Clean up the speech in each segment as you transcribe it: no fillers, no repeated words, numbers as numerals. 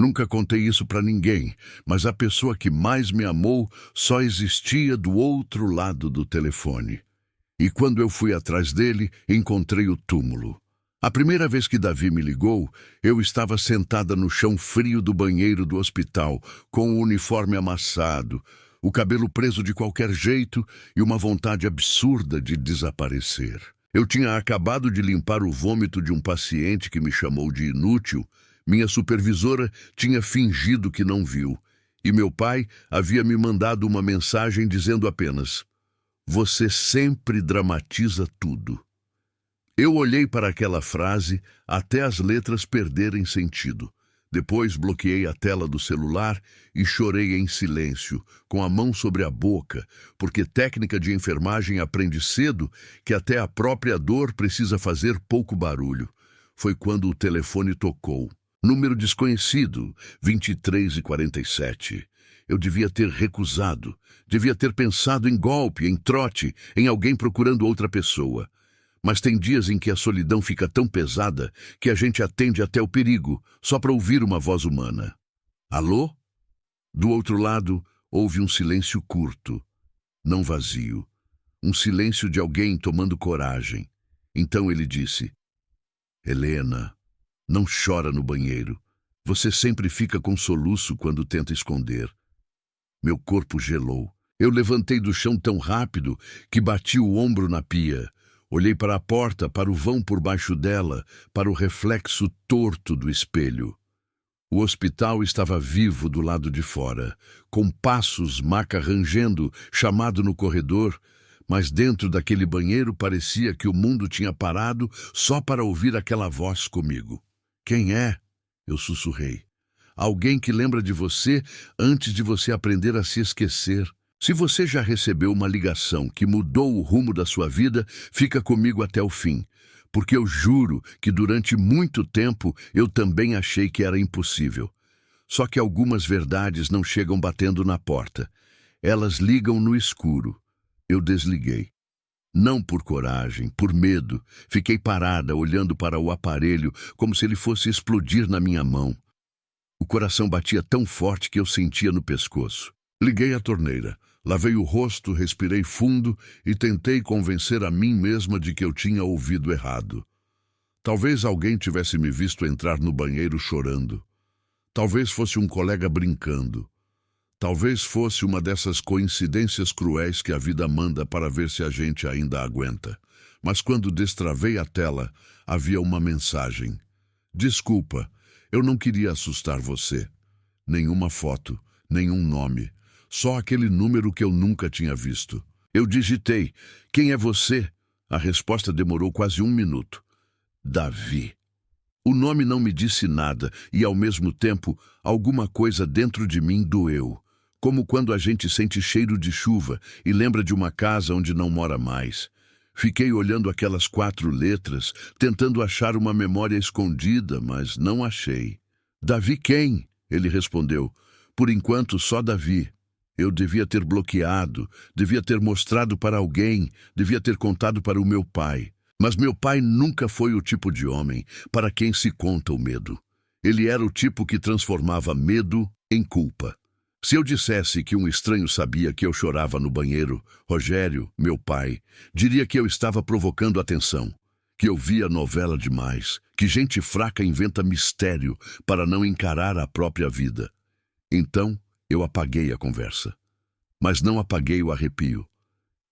Nunca contei isso para ninguém, mas a pessoa que mais me amou só existia do outro lado do telefone. E quando eu fui atrás dele, encontrei o túmulo. A primeira vez que Davi me ligou, eu estava sentada no chão frio do banheiro do hospital, com o uniforme amassado, o cabelo preso de qualquer jeito e uma vontade absurda de desaparecer. Eu tinha acabado de limpar o vômito de um paciente que me chamou de inútil. Minha supervisora tinha fingido que não viu, e meu pai havia me mandado uma mensagem dizendo apenas: "Você sempre dramatiza tudo." Eu olhei para aquela frase até as letras perderem sentido. Depois bloqueei a tela do celular e chorei em silêncio, com a mão sobre a boca, porque técnica de enfermagem aprende cedo que até a própria dor precisa fazer pouco barulho. Foi quando o telefone tocou. Número desconhecido, 23:47. Eu devia ter recusado. Devia ter pensado em golpe, em trote, em alguém procurando outra pessoa. Mas tem dias em que a solidão fica tão pesada que a gente atende até o perigo, só para ouvir uma voz humana. Alô? Do outro lado, houve um silêncio curto, não vazio. Um silêncio de alguém tomando coragem. Então ele disse: "Helena, não chora no banheiro. Você sempre fica com soluço quando tenta esconder." Meu corpo gelou. Eu levantei do chão tão rápido que bati o ombro na pia. Olhei para a porta, para o vão por baixo dela, para o reflexo torto do espelho. O hospital estava vivo do lado de fora, com passos, maca rangendo, chamado no corredor, mas dentro daquele banheiro parecia que o mundo tinha parado só para ouvir aquela voz comigo. "Quem é?" eu sussurrei. "Alguém que lembra de você antes de você aprender a se esquecer. Se você já recebeu uma ligação que mudou o rumo da sua vida, fica comigo até o fim, porque eu juro que durante muito tempo eu também achei que era impossível. Só que algumas verdades não chegam batendo na porta. Elas ligam no escuro." Eu desliguei. Não por coragem, por medo. Fiquei parada, olhando para o aparelho, como se ele fosse explodir na minha mão. O coração batia tão forte que eu sentia no pescoço. Liguei a torneira, lavei o rosto, respirei fundo e tentei convencer a mim mesma de que eu tinha ouvido errado. Talvez alguém tivesse me visto entrar no banheiro chorando. Talvez fosse um colega brincando. Talvez fosse uma dessas coincidências cruéis que a vida manda para ver se a gente ainda aguenta. Mas quando destravei a tela, havia uma mensagem: "Desculpa, eu não queria assustar você." Nenhuma foto, nenhum nome. Só aquele número que eu nunca tinha visto. Eu digitei: "Quem é você?" A resposta demorou quase 1 minuto. Davi. O nome não me disse nada e, ao mesmo tempo, alguma coisa dentro de mim doeu. Como quando a gente sente cheiro de chuva e lembra de uma casa onde não mora mais. Fiquei olhando aquelas 4 letras, tentando achar uma memória escondida, mas não achei. "Davi quem?" ele respondeu. "Por enquanto, só Davi." Eu devia ter bloqueado, devia ter mostrado para alguém, devia ter contado para o meu pai. Mas meu pai nunca foi o tipo de homem para quem se conta o medo. Ele era o tipo que transformava medo em culpa. Se eu dissesse que um estranho sabia que eu chorava no banheiro, Rogério, meu pai, diria que eu estava provocando atenção, que eu via novela demais, que gente fraca inventa mistério para não encarar a própria vida. Então, eu apaguei a conversa. Mas não apaguei o arrepio.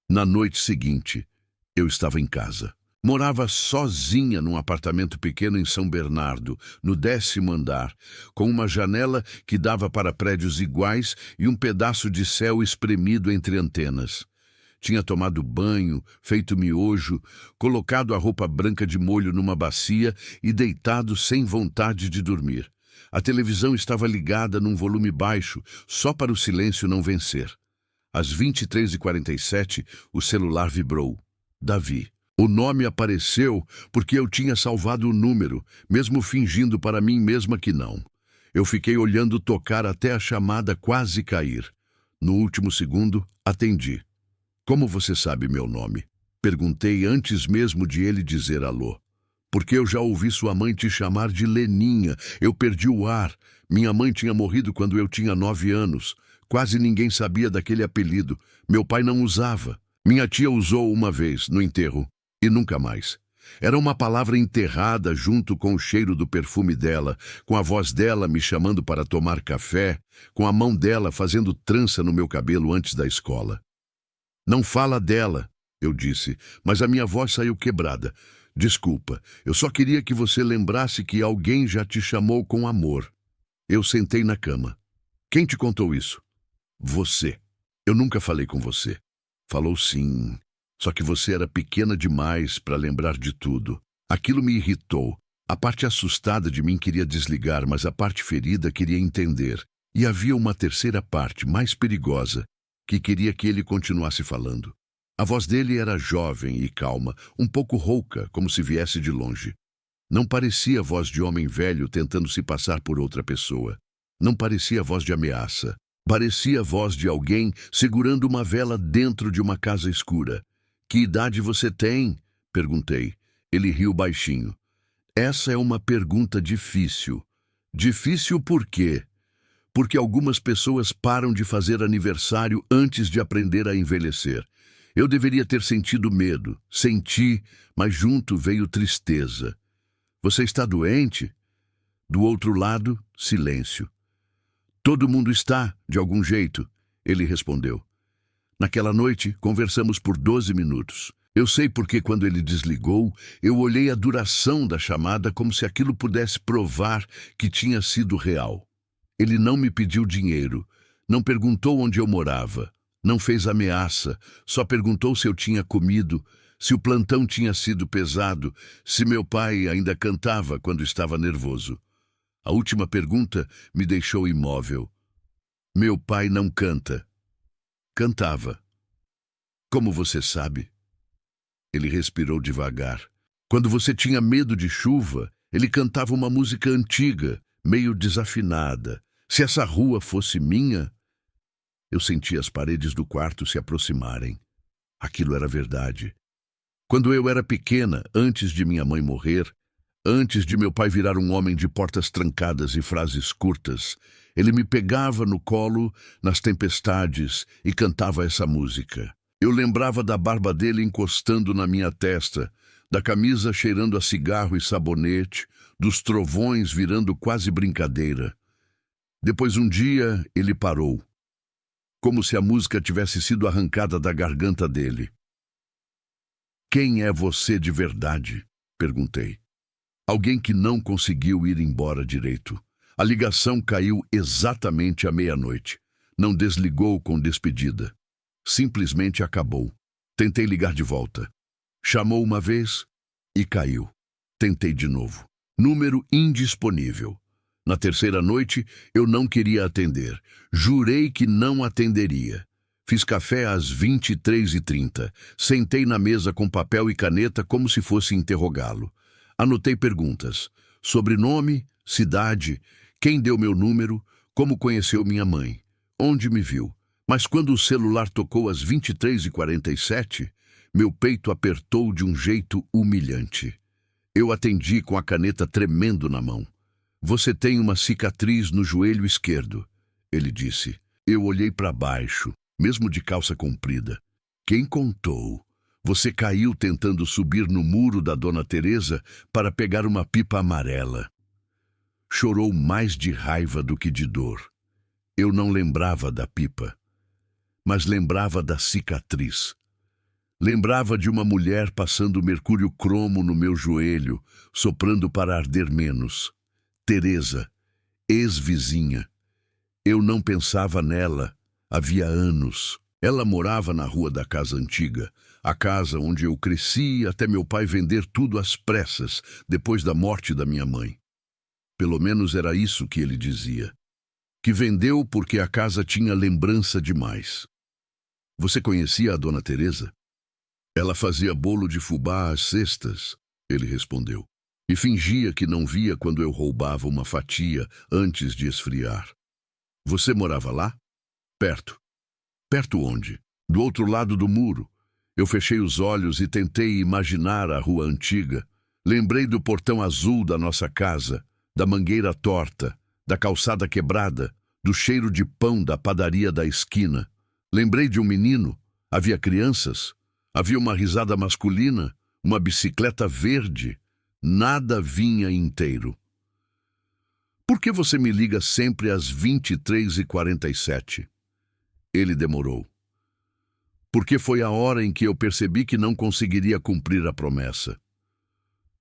Na noite seguinte, eu estava em casa. Morava sozinha num apartamento pequeno em São Bernardo, no 10º andar, com uma janela que dava para prédios iguais e um pedaço de céu espremido entre antenas. Tinha tomado banho, feito miojo, colocado a roupa branca de molho numa bacia e deitado sem vontade de dormir. A televisão estava ligada num volume baixo, só para o silêncio não vencer. Às 23:47, o celular vibrou. Davi. O nome apareceu porque eu tinha salvado o número, mesmo fingindo para mim mesma que não. Eu fiquei olhando tocar até a chamada quase cair. No último segundo, atendi. "Como você sabe meu nome?" Perguntei antes mesmo de ele dizer alô. "Porque eu já ouvi sua mãe te chamar de Leninha. Eu perdi o ar." Minha mãe tinha morrido quando eu tinha 9 anos. Quase ninguém sabia daquele apelido. Meu pai não usava. Minha tia usou uma vez, no enterro, e nunca mais. Era uma palavra enterrada junto com o cheiro do perfume dela, com a voz dela me chamando para tomar café, com a mão dela fazendo trança no meu cabelo antes da escola. Não fala dela, eu disse, mas a minha voz saiu quebrada. Desculpa, eu só queria que você lembrasse que alguém já te chamou com amor. Eu sentei na cama. Quem te contou isso? Você. Eu nunca falei com você. Falou sim. Só que você era pequena demais para lembrar de tudo. Aquilo me irritou. A parte assustada de mim queria desligar, mas a parte ferida queria entender. E havia uma terceira parte, mais perigosa, que queria que ele continuasse falando. A voz dele era jovem e calma, um pouco rouca, como se viesse de longe. Não parecia voz de homem velho tentando se passar por outra pessoa. Não parecia voz de ameaça. Parecia a voz de alguém segurando uma vela dentro de uma casa escura. Que idade você tem? Perguntei. Ele riu baixinho. Essa é uma pergunta difícil. Difícil por quê? Porque algumas pessoas param de fazer aniversário antes de aprender a envelhecer. Eu deveria ter sentido medo. Senti, mas junto veio tristeza. Você está doente? Do outro lado, silêncio. Todo mundo está, de algum jeito, ele respondeu. Naquela noite, conversamos por 12 minutos. Eu sei porque quando ele desligou, eu olhei a duração da chamada como se aquilo pudesse provar que tinha sido real. Ele não me pediu dinheiro, não perguntou onde eu morava, não fez ameaça, só perguntou se eu tinha comido, se o plantão tinha sido pesado, se meu pai ainda cantava quando estava nervoso. A última pergunta me deixou imóvel. Meu pai não canta. Cantava. Como você sabe? Ele respirou devagar. Quando você tinha medo de chuva, ele cantava uma música antiga, meio desafinada. Se essa rua fosse minha... Eu senti as paredes do quarto se aproximarem. Aquilo era verdade. Quando eu era pequena, antes de minha mãe morrer, antes de meu pai virar um homem de portas trancadas e frases curtas, ele me pegava no colo nas tempestades e cantava essa música. Eu lembrava da barba dele encostando na minha testa, da camisa cheirando a cigarro e sabonete, dos trovões virando quase brincadeira. Depois um dia ele parou, como se a música tivesse sido arrancada da garganta dele. Quem é você de verdade? Perguntei. Alguém que não conseguiu ir embora direito. A ligação caiu exatamente à meia-noite. Não desligou com despedida. Simplesmente acabou. Tentei ligar de volta. Chamou uma vez e caiu. Tentei de novo. Número indisponível. Na terceira noite, eu não queria atender. Jurei que não atenderia. Fiz café às 23h30. Sentei na mesa com papel e caneta como se fosse interrogá-lo. Anotei perguntas. Sobrenome, cidade, quem deu meu número, como conheceu minha mãe, onde me viu. Mas quando o celular tocou às 23h47, meu peito apertou de um jeito humilhante. Eu atendi com a caneta tremendo na mão. Você tem uma cicatriz no joelho esquerdo, ele disse. Eu olhei para baixo, mesmo de calça comprida. Quem contou? Você caiu tentando subir no muro da Dona Teresa para pegar uma pipa amarela. Chorou mais de raiva do que de dor. Eu não lembrava da pipa, mas lembrava da cicatriz. Lembrava de uma mulher passando mercúrio cromo no meu joelho, soprando para arder menos. Teresa, ex-vizinha. Eu não pensava nela havia anos. Ela morava na rua da casa antiga, a casa onde eu cresci até meu pai vender tudo às pressas, depois da morte da minha mãe. Pelo menos era isso que ele dizia. Que vendeu porque a casa tinha lembrança demais. Você conhecia a Dona Teresa? Ela fazia bolo de fubá às sextas, ele respondeu, e fingia que não via quando eu roubava uma fatia antes de esfriar. Você morava lá? Perto. Perto onde? Do outro lado do muro. Eu fechei os olhos e tentei imaginar a rua antiga. Lembrei do portão azul da nossa casa, da mangueira torta, da calçada quebrada, do cheiro de pão da padaria da esquina. Lembrei de um menino, havia crianças, havia uma risada masculina, uma bicicleta verde. Nada vinha inteiro. Por que você me liga sempre às 23h47? Ele demorou. Porque foi a hora em que eu percebi que não conseguiria cumprir a promessa.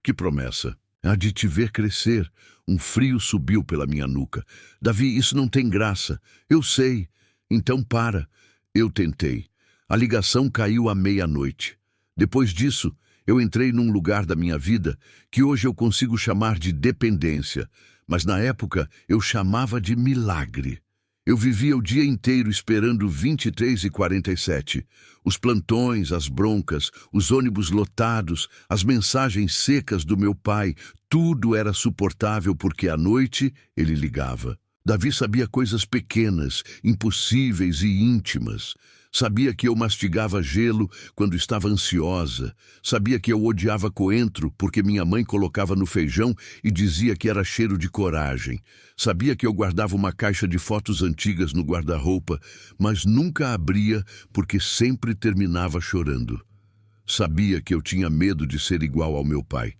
Que promessa? A de te ver crescer. Um frio subiu pela minha nuca. Davi, isso não tem graça. Eu sei. Então para. Eu tentei. A ligação caiu à meia-noite. Depois disso, eu entrei num lugar da minha vida que hoje eu consigo chamar de dependência, mas na época eu chamava de milagre. Eu vivia o dia inteiro esperando 23h47. Os plantões, as broncas, os ônibus lotados, as mensagens secas do meu pai, tudo era suportável porque à noite ele ligava. Davi sabia coisas pequenas, impossíveis e íntimas. Sabia que eu mastigava gelo quando estava ansiosa. Sabia que eu odiava coentro porque minha mãe colocava no feijão e dizia que era cheiro de coragem. Sabia que eu guardava uma caixa de fotos antigas no guarda-roupa, mas nunca abria porque sempre terminava chorando. Sabia que eu tinha medo de ser igual ao meu pai.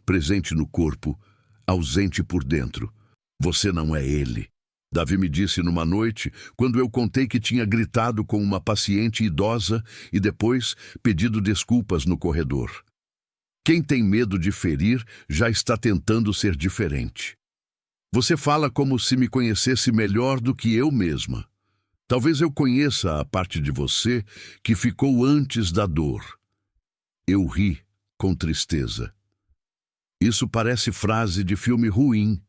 Presente no corpo, ausente por dentro. Você não é ele. Davi me disse numa noite, quando eu contei que tinha gritado com uma paciente idosa e depois pedido desculpas no corredor. Quem tem medo de ferir já está tentando ser diferente. Você fala como se me conhecesse melhor do que eu mesma. Talvez eu conheça a parte de você que ficou antes da dor. Eu ri com tristeza. Isso parece frase de filme ruim.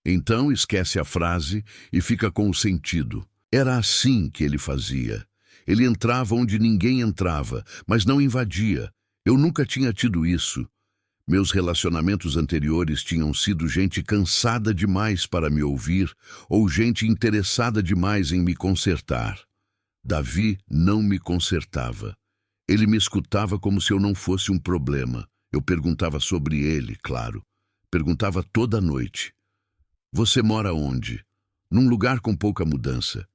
Então esquece a frase e fica com o sentido. Era assim que ele fazia. Ele entrava onde ninguém entrava, mas não invadia. Eu nunca tinha tido isso. Meus relacionamentos anteriores tinham sido gente cansada demais para me ouvir ou gente interessada demais em me consertar. Davi não me consertava. Ele me escutava como se eu não fosse um problema. Eu perguntava sobre ele, claro. Perguntava toda noite. Você mora onde? Num lugar com pouca mudança.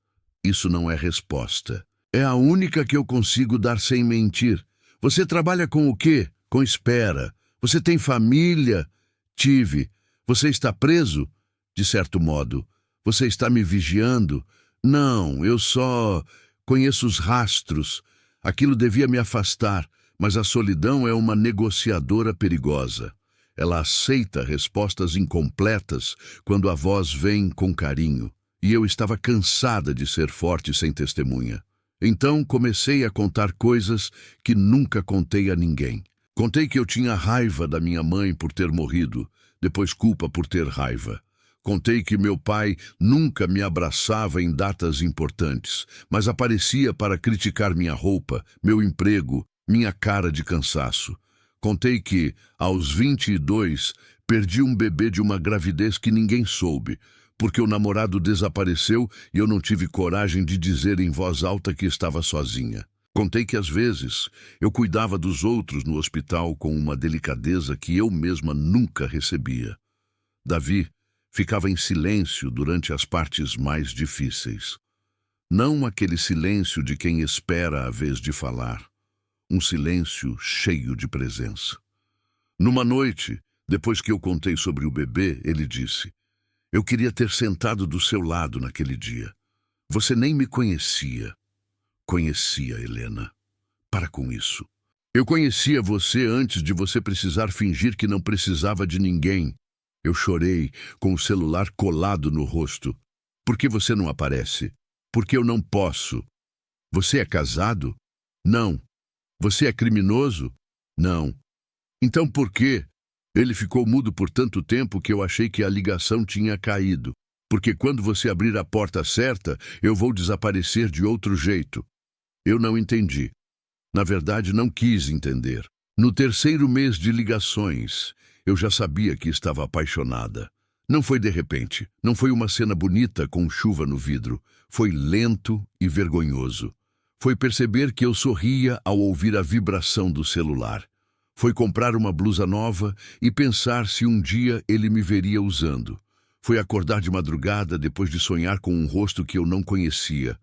Isso não é resposta. É a única que eu consigo dar sem mentir. Você trabalha com o quê? Com espera. Você tem família? Tive. Você está preso? De certo modo. Você está me vigiando? Não, eu só conheço os rastros. Aquilo devia me afastar, mas a solidão é uma negociadora perigosa. Ela aceita respostas incompletas quando a voz vem com carinho. E eu estava cansada de ser forte sem testemunha. Então comecei a contar coisas que nunca contei a ninguém. Contei que eu tinha raiva da minha mãe por ter morrido, depois culpa por ter raiva. Contei que meu pai nunca me abraçava em datas importantes, mas aparecia para criticar minha roupa, meu emprego, minha cara de cansaço. Contei que, aos 22, perdi um bebê de uma gravidez que ninguém soube, porque o namorado desapareceu e eu não tive coragem de dizer em voz alta que estava sozinha. Contei que, às vezes, eu cuidava dos outros no hospital com uma delicadeza que eu mesma nunca recebia. Davi ficava em silêncio durante as partes mais difíceis. Não aquele silêncio de quem espera a vez de falar. Um silêncio cheio de presença. Numa noite, depois que eu contei sobre o bebê, ele disse: eu queria ter sentado do seu lado naquele dia. Você nem me conhecia. Conhecia, Helena. Para com isso. Eu conhecia você antes de você precisar fingir que não precisava de ninguém. Eu chorei, com o celular colado no rosto. Por que você não aparece? Porque eu não posso. Você é casado? Não. Você é criminoso? Não. Então por quê? Ele ficou mudo por tanto tempo que eu achei que a ligação tinha caído. Porque quando você abrir a porta certa, eu vou desaparecer de outro jeito. Eu não entendi. Na verdade, não quis entender. No terceiro mês de ligações, eu já sabia que estava apaixonada. Não foi de repente. Não foi uma cena bonita com chuva no vidro. Foi lento e vergonhoso. Foi perceber que eu sorria ao ouvir a vibração do celular. Foi comprar uma blusa nova e pensar se um dia ele me veria usando. Foi acordar de madrugada depois de sonhar com um rosto que eu não conhecia.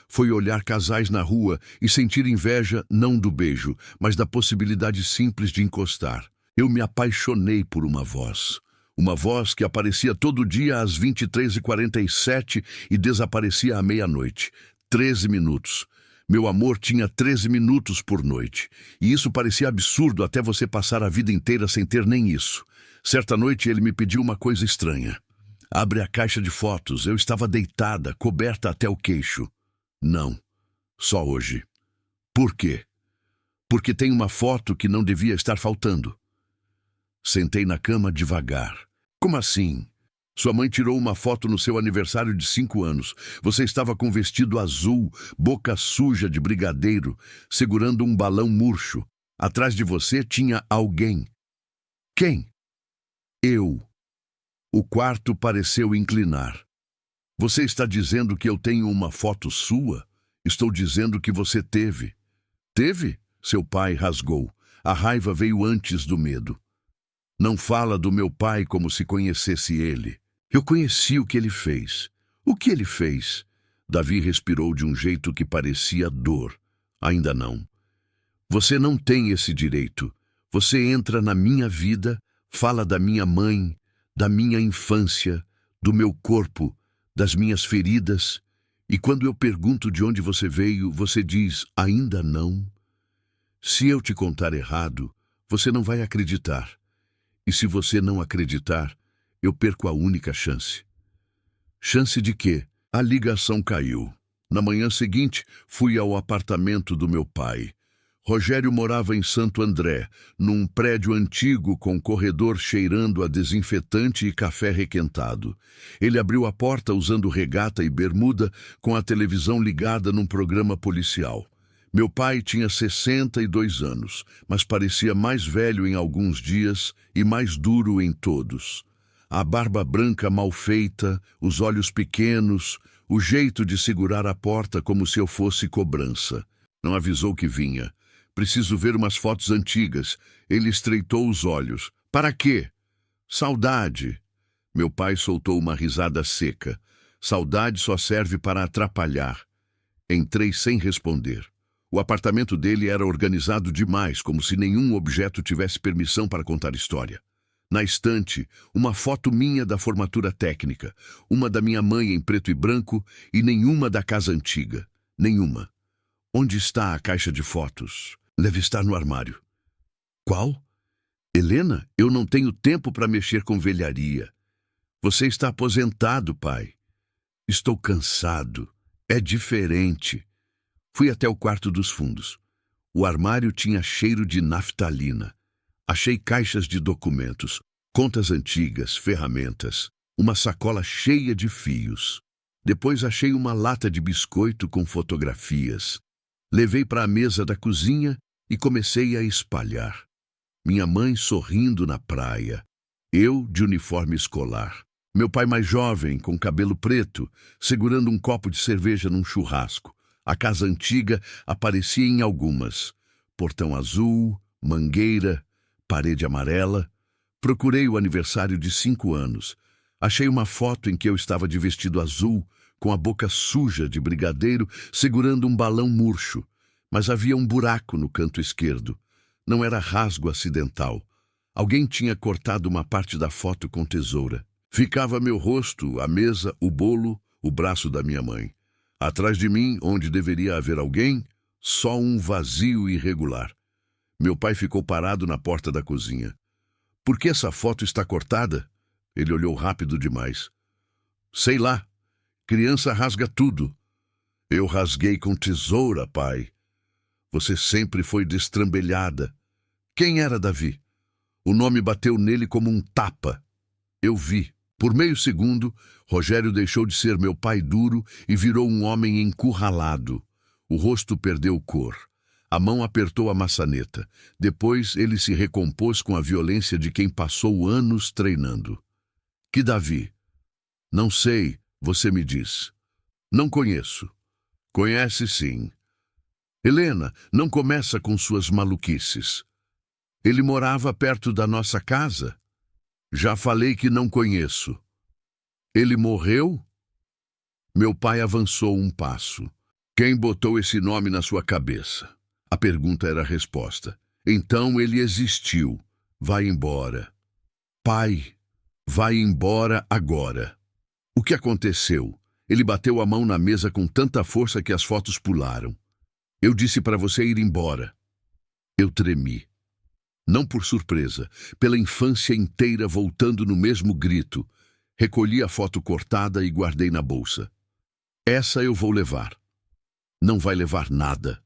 Foi olhar casais na rua e sentir inveja não do beijo, mas da possibilidade simples de encostar. Eu me apaixonei por uma voz. Uma voz que aparecia todo dia às 23h47 e desaparecia à meia-noite. 13 minutos. Meu amor tinha 13 minutos por noite. E isso parecia absurdo até você passar a vida inteira sem ter nem isso. Certa noite ele me pediu uma coisa estranha. Abre a caixa de fotos. Eu estava deitada, coberta até o queixo. Não. Só hoje. Por quê? Porque tem uma foto que não devia estar faltando. Sentei na cama devagar. Como assim? Sua mãe tirou uma foto no seu aniversário de 5 anos. Você estava com vestido azul, boca suja de brigadeiro, segurando um balão murcho. Atrás de você tinha alguém. Quem? Eu. O quarto pareceu inclinar. Você está dizendo que eu tenho uma foto sua? Estou dizendo que você teve. Teve? Seu pai rasgou. A raiva veio antes do medo. Não fala do meu pai como se conhecesse ele. Eu conheci o que ele fez. O que ele fez? Davi respirou de um jeito que parecia dor. Ainda não. Você não tem esse direito. Você entra na minha vida, fala da minha mãe, da minha infância, do meu corpo, das minhas feridas, e quando eu pergunto de onde você veio, você diz, ainda não. Se eu te contar errado, você não vai acreditar. E se você não acreditar, eu perco a única chance. Chance de quê? A ligação caiu. Na manhã seguinte, fui ao apartamento do meu pai. Rogério morava em Santo André, num prédio antigo com corredor cheirando a desinfetante e café requentado. Ele abriu a porta usando regata e bermuda, com a televisão ligada num programa policial. Meu pai tinha 62 anos, mas parecia mais velho em alguns dias e mais duro em todos. A barba branca mal feita, os olhos pequenos, o jeito de segurar a porta como se eu fosse cobrança. Não avisou que vinha. Preciso ver umas fotos antigas. Ele estreitou os olhos. Para quê? Saudade. Meu pai soltou uma risada seca. Saudade só serve para atrapalhar. Entrei sem responder. O apartamento dele era organizado demais, como se nenhum objeto tivesse permissão para contar história. Na estante, uma foto minha da formatura técnica, uma da minha mãe em preto e branco e nenhuma da casa antiga. Nenhuma. Onde está a caixa de fotos? Deve estar no armário. Qual? Helena, eu não tenho tempo para mexer com velharia. Você está aposentado, pai. Estou cansado. É diferente. Fui até o quarto dos fundos. O armário tinha cheiro de naftalina. Achei caixas de documentos, contas antigas, ferramentas, uma sacola cheia de fios. Depois achei uma lata de biscoito com fotografias. Levei para a mesa da cozinha e comecei a espalhar. Minha mãe sorrindo na praia. Eu de uniforme escolar. Meu pai mais jovem, com cabelo preto, segurando um copo de cerveja num churrasco. A casa antiga aparecia em algumas. Portão azul, mangueira, parede amarela. Procurei o aniversário de 5 anos. Achei uma foto em que eu estava de vestido azul, com a boca suja de brigadeiro, segurando um balão murcho. Mas havia um buraco no canto esquerdo. Não era rasgo acidental. Alguém tinha cortado uma parte da foto com tesoura. Ficava meu rosto, a mesa, o bolo, o braço da minha mãe. Atrás de mim, onde deveria haver alguém, só um vazio irregular. Meu pai ficou parado na porta da cozinha. Por que essa foto está cortada? Ele olhou rápido demais. Sei lá. Criança rasga tudo. Eu rasguei com tesoura, pai. Você sempre foi destrambelhada. Quem era Davi? O nome bateu nele como um tapa. Eu vi. Por meio segundo, Rogério deixou de ser meu pai duro e virou um homem encurralado. O rosto perdeu cor. A mão apertou a maçaneta. Depois ele se recompôs com a violência de quem passou anos treinando. Que Davi? Não sei, você me diz. Não conheço. Conhece sim. Helena, não começa com suas maluquices. Ele morava perto da nossa casa. Já falei que não conheço. Ele morreu? Meu pai avançou um passo. Quem botou esse nome na sua cabeça? A pergunta era a resposta. Então ele existiu. Vai embora. Pai, vai embora agora. O que aconteceu? Ele bateu a mão na mesa com tanta força que as fotos pularam. Eu disse para você ir embora. Eu tremi. Não por surpresa, pela infância inteira voltando no mesmo grito. Recolhi a foto cortada e guardei na bolsa. Essa eu vou levar. Não vai levar nada.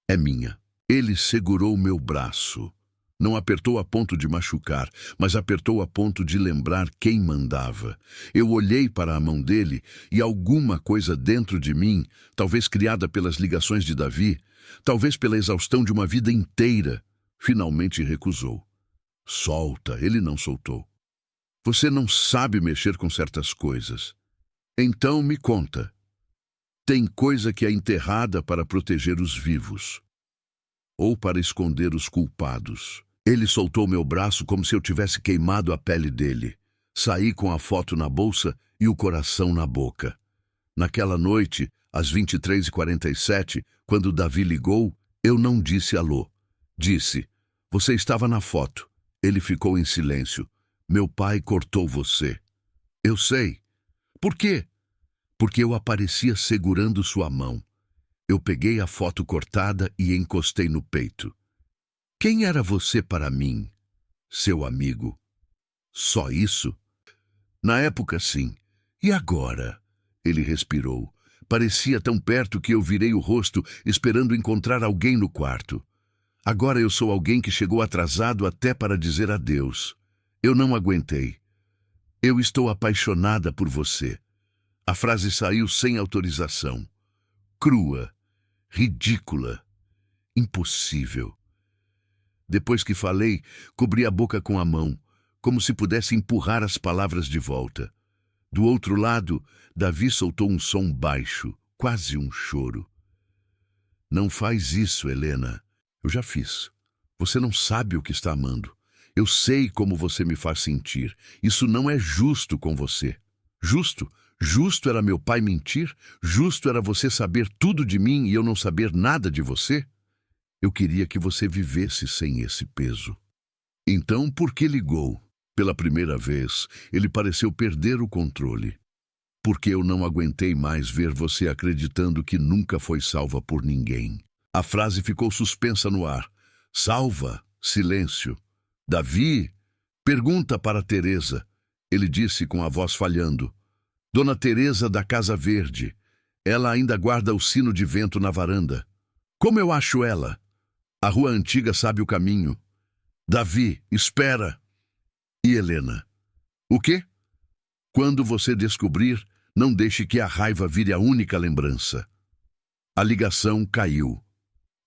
É minha. Ele segurou meu braço. Não apertou a ponto de machucar, mas apertou a ponto de lembrar quem mandava. Eu olhei para a mão dele e alguma coisa dentro de mim, talvez criada pelas ligações de Davi, talvez pela exaustão de uma vida inteira, finalmente recusou. Solta, ele não soltou. Você não sabe mexer com certas coisas. Então me conta. Tem coisa que é enterrada para proteger os vivos, ou para esconder os culpados. Ele soltou meu braço como se eu tivesse queimado a pele dele. Saí com a foto na bolsa e o coração na boca. Naquela noite, às 23h47, quando Davi ligou, eu não disse alô. Disse, você estava na foto. Ele ficou em silêncio. Meu pai cortou você. Eu sei. Por quê? Porque eu aparecia segurando sua mão. Eu peguei a foto cortada e encostei no peito. Quem era você para mim? Seu amigo. Só isso? Na época, sim. E agora? Ele respirou. Parecia tão perto que eu virei o rosto, esperando encontrar alguém no quarto. Agora eu sou alguém que chegou atrasado até para dizer adeus. Eu não aguentei. Eu estou apaixonada por você. A frase saiu sem autorização. Crua. Ridícula. Impossível. Depois que falei, cobri a boca com a mão, como se pudesse empurrar as palavras de volta. Do outro lado, Davi soltou um som baixo, quase um choro. Não faz isso, Helena. Eu já fiz. Você não sabe o que está amando. Eu sei como você me faz sentir. Isso não é justo com você. Justo? Justo era meu pai mentir? Justo era você saber tudo de mim e eu não saber nada de você? Eu queria que você vivesse sem esse peso. Então, por que ligou? Pela primeira vez, ele pareceu perder o controle. Porque eu não aguentei mais ver você acreditando que nunca foi salva por ninguém. A frase ficou suspensa no ar. Salva? Silêncio. Davi? Pergunta para Teresa. Ele disse com a voz falhando. Dona Teresa da Casa Verde. Ela ainda guarda o sino de vento na varanda. Como eu acho ela? A rua antiga sabe o caminho. Davi, espera. E Helena? O quê? Quando você descobrir, não deixe que a raiva vire a única lembrança. A ligação caiu.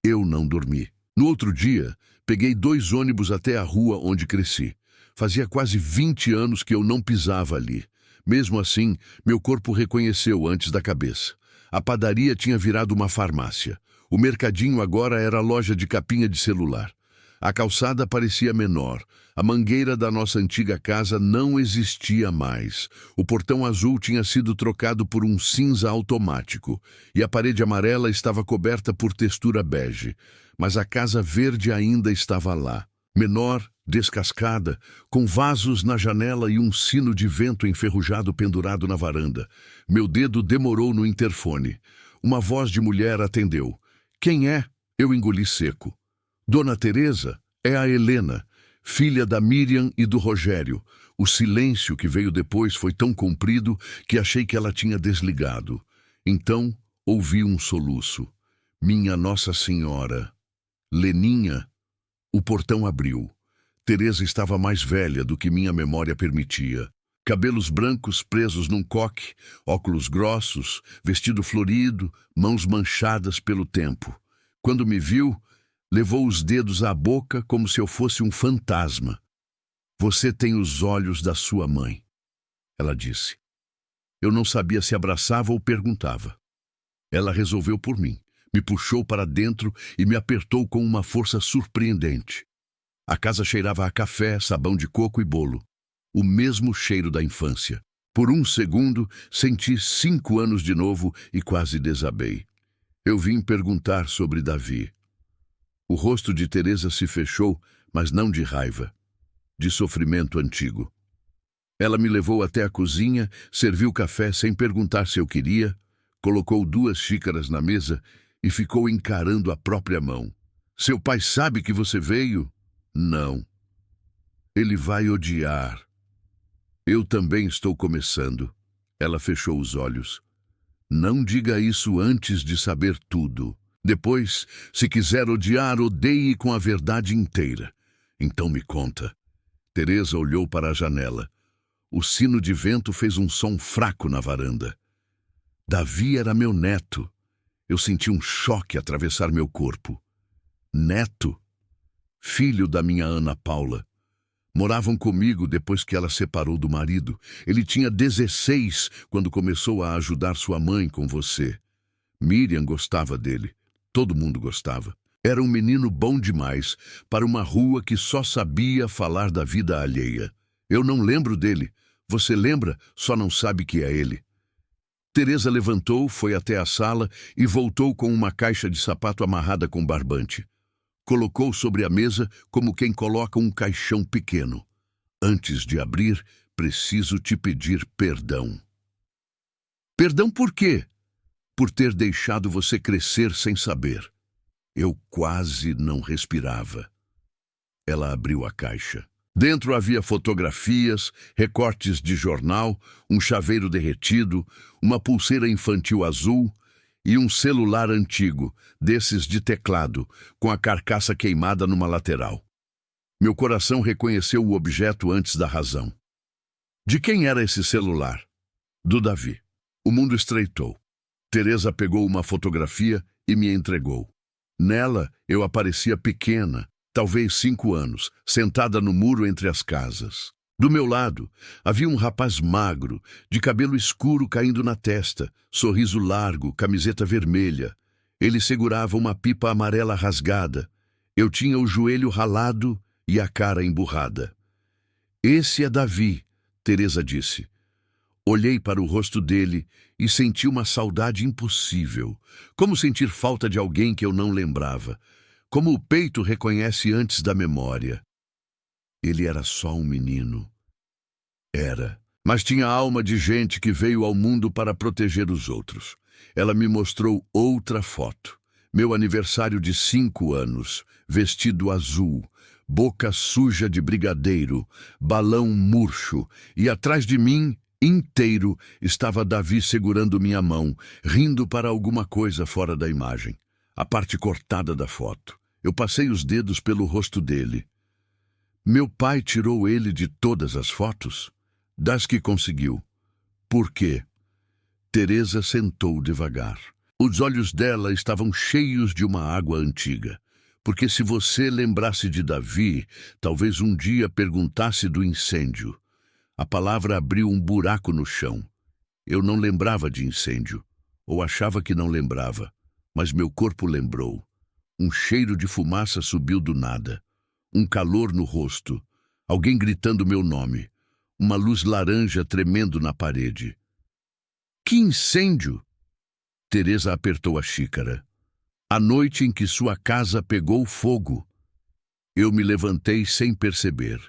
Eu não dormi. No outro dia, peguei 2 ônibus até a rua onde cresci. Fazia quase 20 anos que eu não pisava ali. Mesmo assim, meu corpo reconheceu antes da cabeça. A padaria tinha virado uma farmácia. O mercadinho agora era loja de capinha de celular. A calçada parecia menor. A mangueira da nossa antiga casa não existia mais. O portão azul tinha sido trocado por um cinza automático. E a parede amarela estava coberta por textura bege. Mas a casa verde ainda estava lá. Menor, descascada, com vasos na janela e um sino de vento enferrujado pendurado na varanda. Meu dedo demorou no interfone. Uma voz de mulher atendeu. Quem é? Eu engoli seco. Dona Teresa, é a Helena, filha da Miriam e do Rogério. O silêncio que veio depois foi tão comprido que achei que ela tinha desligado. Então, ouvi um soluço. Minha Nossa Senhora. Leninha. O portão abriu. Teresa estava mais velha do que minha memória permitia. Cabelos brancos presos num coque, óculos grossos, vestido florido, mãos manchadas pelo tempo. Quando me viu, levou os dedos à boca como se eu fosse um fantasma. Você tem os olhos da sua mãe, ela disse. Eu não sabia se abraçava ou perguntava. Ela resolveu por mim, me puxou para dentro e me apertou com uma força surpreendente. A casa cheirava a café, sabão de coco e bolo. O mesmo cheiro da infância. Por um segundo, senti 5 anos de novo e quase desabei. Eu vim perguntar sobre Davi. O rosto de Teresa se fechou, mas não de raiva, de sofrimento antigo. Ela me levou até a cozinha, serviu café sem perguntar se eu queria, colocou 2 xícaras na mesa e ficou encarando a própria mão. Seu pai sabe que você veio? Não. Ele vai odiar. Eu também estou começando. Ela fechou os olhos. Não diga isso antes de saber tudo. Depois, se quiser odiar, odeie com a verdade inteira. Então me conta. Teresa olhou para a janela. O sino de vento fez um som fraco na varanda. Davi era meu neto. Eu senti um choque atravessar meu corpo. Neto? Filho da minha Ana Paula. Moravam comigo depois que ela separou do marido. Ele tinha 16 quando começou a ajudar sua mãe com você. Miriam gostava dele. Todo mundo gostava. Era um menino bom demais para uma rua que só sabia falar da vida alheia. Eu não lembro dele. Você lembra, só não sabe que é ele. Teresa levantou, foi até a sala e voltou com uma caixa de sapato amarrada com barbante. Colocou sobre a mesa como quem coloca um caixão pequeno. Antes de abrir, preciso te pedir perdão. Perdão por quê? Por ter deixado você crescer sem saber. Eu quase não respirava. Ela abriu a caixa. Dentro havia fotografias, recortes de jornal, um chaveiro derretido, uma pulseira infantil azul e um celular antigo, desses de teclado, com a carcaça queimada numa lateral. Meu coração reconheceu o objeto antes da razão. De quem era esse celular? Do Davi. O mundo estreitou. Teresa pegou uma fotografia e me entregou. Nela, eu aparecia pequena, talvez 5 anos, sentada no muro entre as casas. Do meu lado, havia um rapaz magro, de cabelo escuro caindo na testa, sorriso largo, camiseta vermelha. Ele segurava uma pipa amarela rasgada. Eu tinha o joelho ralado e a cara emburrada. Esse é Davi, Teresa disse. Olhei para o rosto dele e senti uma saudade impossível. Como sentir falta de alguém que eu não lembrava. Como o peito reconhece antes da memória. Ele era só um menino. Era, mas tinha a alma de gente que veio ao mundo para proteger os outros. Ela me mostrou outra foto. Meu aniversário de 5 anos, vestido azul, boca suja de brigadeiro, balão murcho, e atrás de mim, inteiro, estava Davi segurando minha mão, rindo para alguma coisa fora da imagem. A parte cortada da foto. Eu passei os dedos pelo rosto dele. Meu pai tirou ele de todas as fotos? Das que conseguiu. Por quê? Teresa sentou devagar. Os olhos dela estavam cheios de uma água antiga. Porque se você lembrasse de Davi, talvez um dia perguntasse do incêndio. A palavra abriu um buraco no chão. Eu não lembrava de incêndio, ou achava que não lembrava, mas meu corpo lembrou. Um cheiro de fumaça subiu do nada. Um calor no rosto. Alguém gritando meu nome. Uma luz laranja tremendo na parede. Que incêndio! Teresa apertou a xícara. A noite em que sua casa pegou fogo. Eu me levantei sem perceber.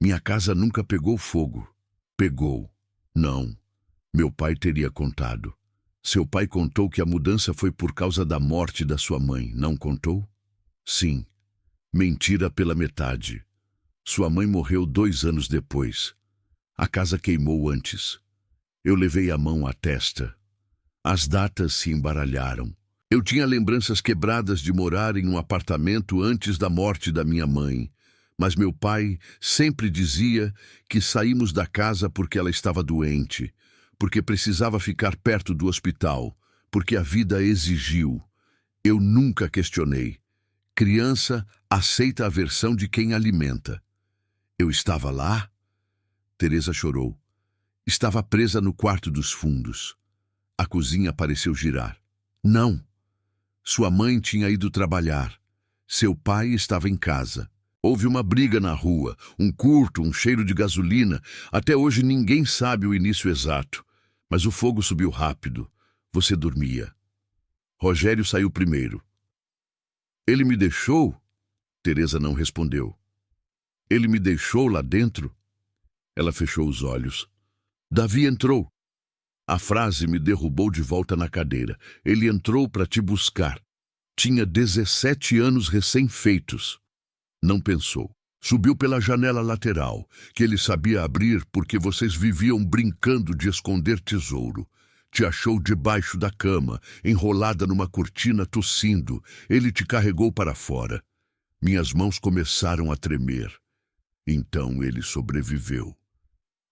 Minha casa nunca pegou fogo. Pegou. Não. Meu pai teria contado. Seu pai contou que a mudança foi por causa da morte da sua mãe, não contou? Sim. Mentira pela metade. Sua mãe morreu 2 anos depois. A casa queimou antes. Eu levei a mão à testa. As datas se embaralharam. Eu tinha lembranças quebradas de morar em um apartamento antes da morte da minha mãe. Mas meu pai sempre dizia que saímos da casa porque ela estava doente, porque precisava ficar perto do hospital, porque a vida exigiu. Eu nunca questionei. Criança aceita a versão de quem alimenta. Eu estava lá? Teresa chorou. Estava presa no quarto dos fundos. A cozinha pareceu girar. Não. Sua mãe tinha ido trabalhar. Seu pai estava em casa. Houve uma briga na rua, um curto, um cheiro de gasolina. Até hoje ninguém sabe o início exato. Mas o fogo subiu rápido. Você dormia. Rogério saiu primeiro. Ele me deixou? Teresa não respondeu. Ele me deixou lá dentro? Ela fechou os olhos. Davi entrou. A frase me derrubou de volta na cadeira. Ele entrou para te buscar. Tinha 17 anos recém-feitos. Não pensou. Subiu pela janela lateral, que ele sabia abrir porque vocês viviam brincando de esconder tesouro. Te achou debaixo da cama, enrolada numa cortina tossindo. Ele te carregou para fora. Minhas mãos começaram a tremer. Então ele sobreviveu.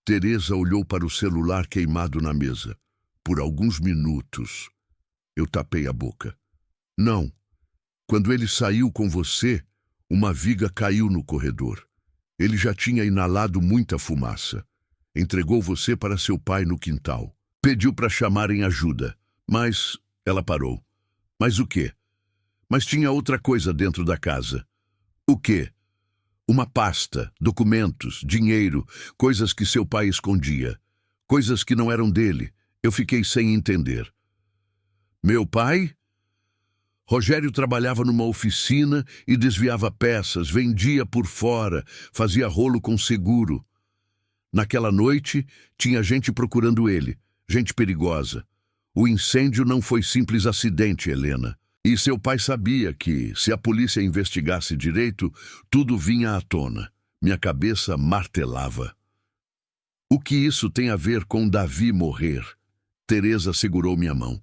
Teresa olhou para o celular queimado na mesa. Por alguns minutos, eu tapei a boca. Não. Quando ele saiu com você, uma viga caiu no corredor. Ele já tinha inalado muita fumaça. Entregou você para seu pai no quintal. Pediu para chamarem ajuda, mas ela parou. Mas o quê? Mas tinha outra coisa dentro da casa. O quê? Uma pasta, documentos, dinheiro, coisas que seu pai escondia. Coisas que não eram dele. Eu fiquei sem entender. Meu pai? Rogério trabalhava numa oficina e desviava peças, vendia por fora, fazia rolo com seguro. Naquela noite, tinha gente procurando ele, gente perigosa. O incêndio não foi simples acidente, Helena. E seu pai sabia que, se a polícia investigasse direito, tudo vinha à tona. Minha cabeça martelava. O que isso tem a ver com Davi morrer? Teresa segurou minha mão.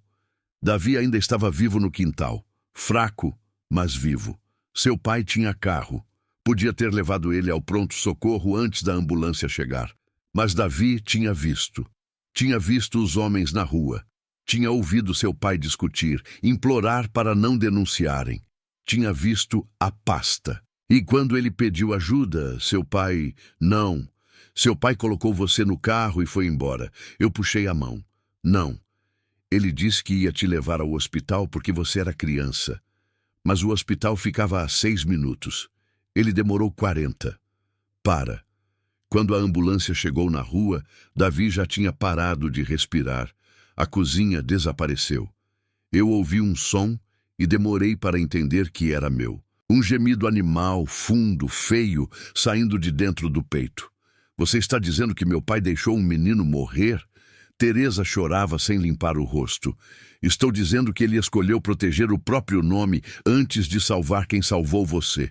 Davi ainda estava vivo no quintal. Fraco, mas vivo. Seu pai tinha carro. Podia ter levado ele ao pronto-socorro antes da ambulância chegar. Mas Davi tinha visto. Tinha visto os homens na rua. Tinha ouvido seu pai discutir, implorar para não denunciarem. Tinha visto a pasta. E quando ele pediu ajuda, seu pai... Não. Seu pai colocou você no carro e foi embora. Eu puxei a mão. Não. Ele disse que ia te levar ao hospital porque você era criança. Mas o hospital ficava a 6 minutos. Ele demorou 40. Para. Quando a ambulância chegou na rua, Davi já tinha parado de respirar. A cozinha desapareceu. Eu ouvi um som e demorei para entender que era meu. Um gemido animal, fundo, feio, saindo de dentro do peito. Você está dizendo que meu pai deixou um menino morrer? Teresa chorava sem limpar o rosto. Estou dizendo que ele escolheu proteger o próprio nome antes de salvar quem salvou você.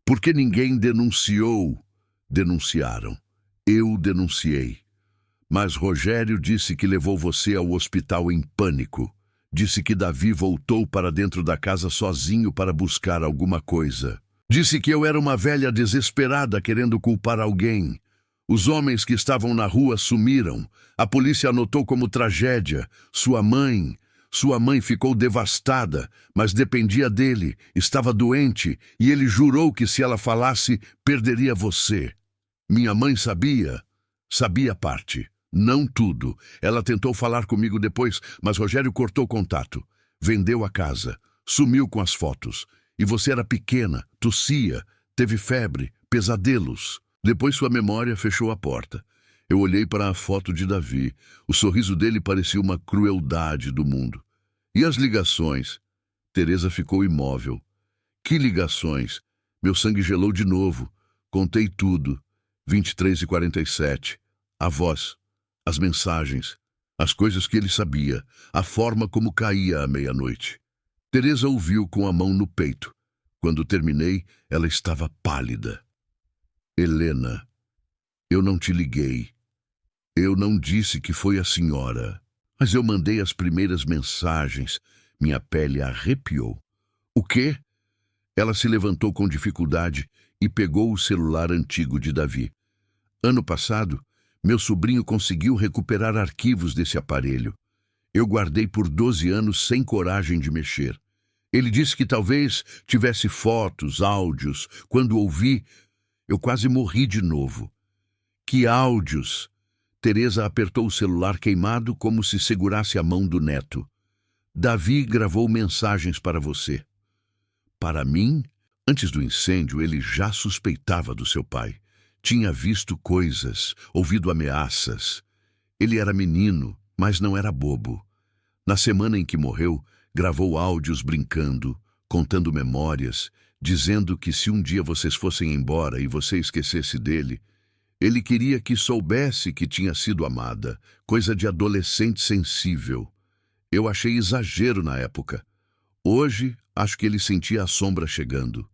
Por que ninguém denunciou? Denunciaram. Eu denunciei. Mas Rogério disse que levou você ao hospital em pânico. Disse que Davi voltou para dentro da casa sozinho para buscar alguma coisa. Disse que eu era uma velha desesperada querendo culpar alguém. Os homens que estavam na rua sumiram. A polícia anotou como tragédia. Sua mãe ficou devastada, mas dependia dele, estava doente, e ele jurou que se ela falasse, perderia você. Minha mãe sabia parte. Não tudo. Ela tentou falar comigo depois, mas Rogério cortou contato. Vendeu a casa. Sumiu com as fotos. E você era pequena, tossia, teve febre, pesadelos. Depois sua memória fechou a porta. Eu olhei para a foto de Davi. O sorriso dele parecia uma crueldade do mundo. E as ligações? Teresa ficou imóvel. Que ligações? Meu sangue gelou de novo. Contei tudo. 23h47. A voz. As mensagens. As coisas que ele sabia. A forma como caía à meia-noite. Teresa ouviu com a mão no peito. Quando terminei, ela estava pálida. Helena, eu não te liguei. Eu não disse que foi a senhora. Mas eu mandei as primeiras mensagens. Minha pele arrepiou. O quê? Ela se levantou com dificuldade e pegou o celular antigo de Davi. Ano passado, meu sobrinho conseguiu recuperar arquivos desse aparelho. Eu guardei por 12 anos sem coragem de mexer. Ele disse que talvez tivesse fotos, áudios. Quando ouvi, eu quase morri de novo. Que áudios! Teresa apertou o celular queimado como se segurasse a mão do neto. Davi gravou mensagens para você. Para mim? Antes do incêndio, ele já suspeitava do seu pai. Tinha visto coisas, ouvido ameaças. Ele era menino, mas não era bobo. Na semana em que morreu, gravou áudios brincando, contando memórias, dizendo que se um dia vocês fossem embora e você esquecesse dele, ele queria que soubesse que tinha sido amada, coisa de adolescente sensível. Eu achei exagero na época. Hoje, acho que ele sentia a sombra chegando.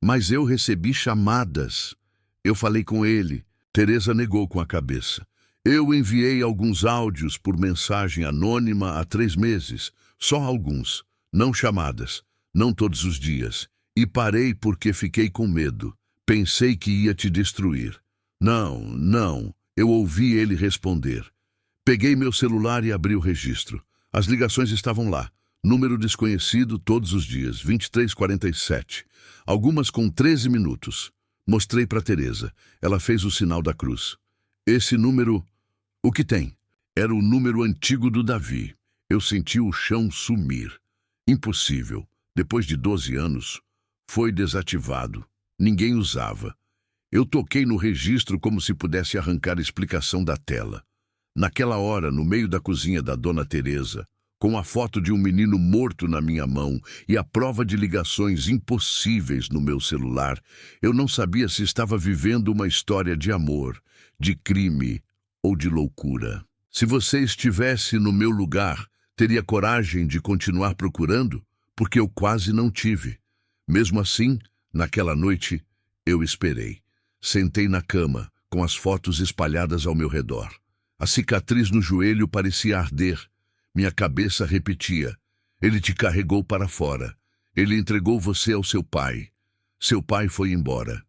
Mas eu recebi chamadas. Eu falei com ele. Teresa negou com a cabeça. Eu enviei alguns áudios por mensagem anônima há 3 meses. Só alguns. Não chamadas. Não todos os dias. E parei porque fiquei com medo. Pensei que ia te destruir. Não. Eu ouvi ele responder. Peguei meu celular e abri o registro. As ligações estavam lá. Número desconhecido todos os dias, 2347. Algumas com 13 minutos. Mostrei para Teresa. Ela fez o sinal da cruz. Esse número... O que tem? Era o número antigo do Davi. Eu senti o chão sumir. Impossível. Depois de 12 anos, foi desativado. Ninguém usava. Eu toquei no registro como se pudesse arrancar explicação da tela. Naquela hora, no meio da cozinha da dona Teresa, com a foto de um menino morto na minha mão e a prova de ligações impossíveis no meu celular, eu não sabia se estava vivendo uma história de amor, de crime ou de loucura. Se você estivesse no meu lugar, teria coragem de continuar procurando? Porque eu quase não tive. Mesmo assim, naquela noite, eu esperei. Sentei na cama, com as fotos espalhadas ao meu redor. A cicatriz no joelho parecia arder. Minha cabeça repetia. Ele te carregou para fora. Ele entregou você ao seu pai. Seu pai foi embora.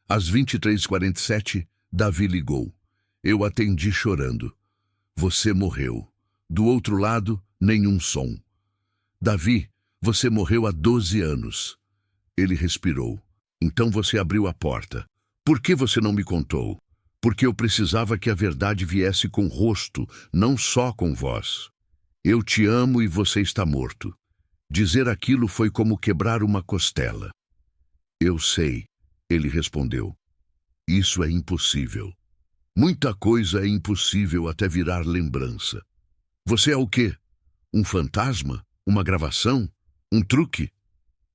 Às 23h47, Davi ligou. Eu atendi chorando. Você morreu. Do outro lado, nenhum som. Davi, você morreu há 12 anos. Ele respirou. Então você abriu a porta. Por que você não me contou? Porque eu precisava que a verdade viesse com rosto, não só com voz. Eu te amo e você está morto. Dizer aquilo foi como quebrar uma costela. Eu sei, ele respondeu. Isso é impossível. Muita coisa é impossível até virar lembrança. Você é o quê? Um fantasma? Uma gravação? Um truque?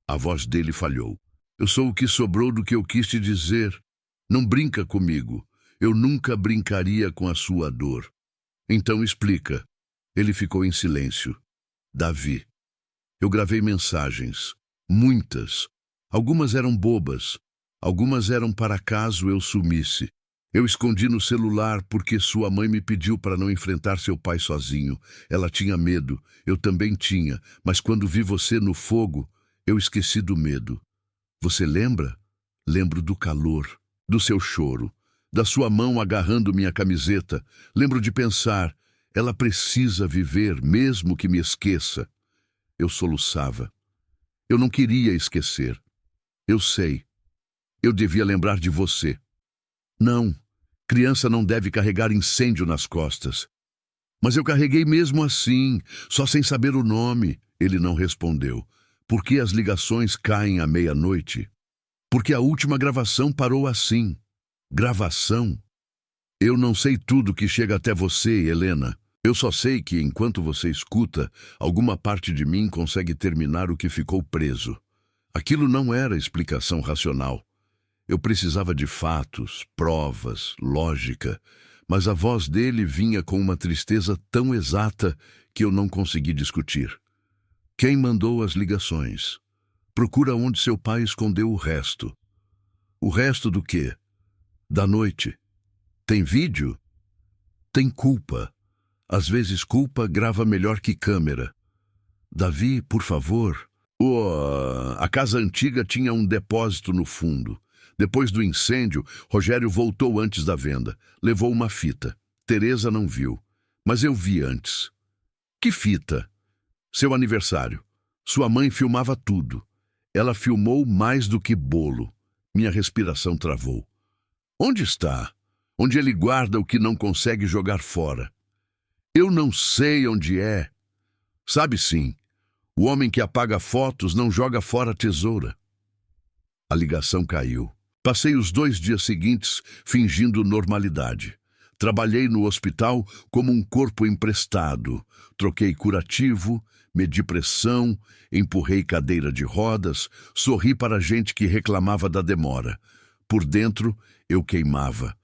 A voz dele falhou. Eu sou o que sobrou do que eu quis te dizer. Não brinca comigo. Eu nunca brincaria com a sua dor. Então explica. Ele ficou em silêncio. Davi. Eu gravei mensagens. Muitas. Algumas eram bobas. Algumas eram para caso eu sumisse. Eu escondi no celular porque sua mãe me pediu para não enfrentar seu pai sozinho. Ela tinha medo. Eu também tinha. Mas quando vi você no fogo, eu esqueci do medo. Você lembra? Lembro do calor, do seu choro, da sua mão agarrando minha camiseta. Lembro de pensar, ela precisa viver mesmo que me esqueça. Eu soluçava. Eu não queria esquecer. Eu sei. Eu devia lembrar de você. Não, criança não deve carregar incêndio nas costas. Mas eu carreguei mesmo assim, só sem saber o nome. Ele não respondeu. Por que as ligações caem à meia-noite? Porque a última gravação parou assim. Gravação? Eu não sei tudo que chega até você, Helena. Eu só sei que, enquanto você escuta, alguma parte de mim consegue terminar o que ficou preso. Aquilo não era explicação racional. Eu precisava de fatos, provas, lógica, mas a voz dele vinha com uma tristeza tão exata que eu não consegui discutir. Quem mandou as ligações? Procura onde seu pai escondeu o resto. O resto do quê? Da noite. Tem vídeo? Tem culpa. Às vezes culpa grava melhor que câmera. Davi, por favor. A casa antiga tinha um depósito no fundo. Depois do incêndio, Rogério voltou antes da venda. Levou uma fita. Teresa não viu, mas eu vi antes. Que fita? Seu aniversário. Sua mãe filmava tudo. Ela filmou mais do que bolo. Minha respiração travou. Onde está? Onde ele guarda o que não consegue jogar fora? Eu não sei onde é. Sabe sim. O homem que apaga fotos não joga fora a tesoura. A ligação caiu. Passei os 2 dias seguintes fingindo normalidade. Trabalhei no hospital como um corpo emprestado. Troquei curativo, medi pressão, empurrei cadeira de rodas, sorri para gente que reclamava da demora. Por dentro, eu queimava.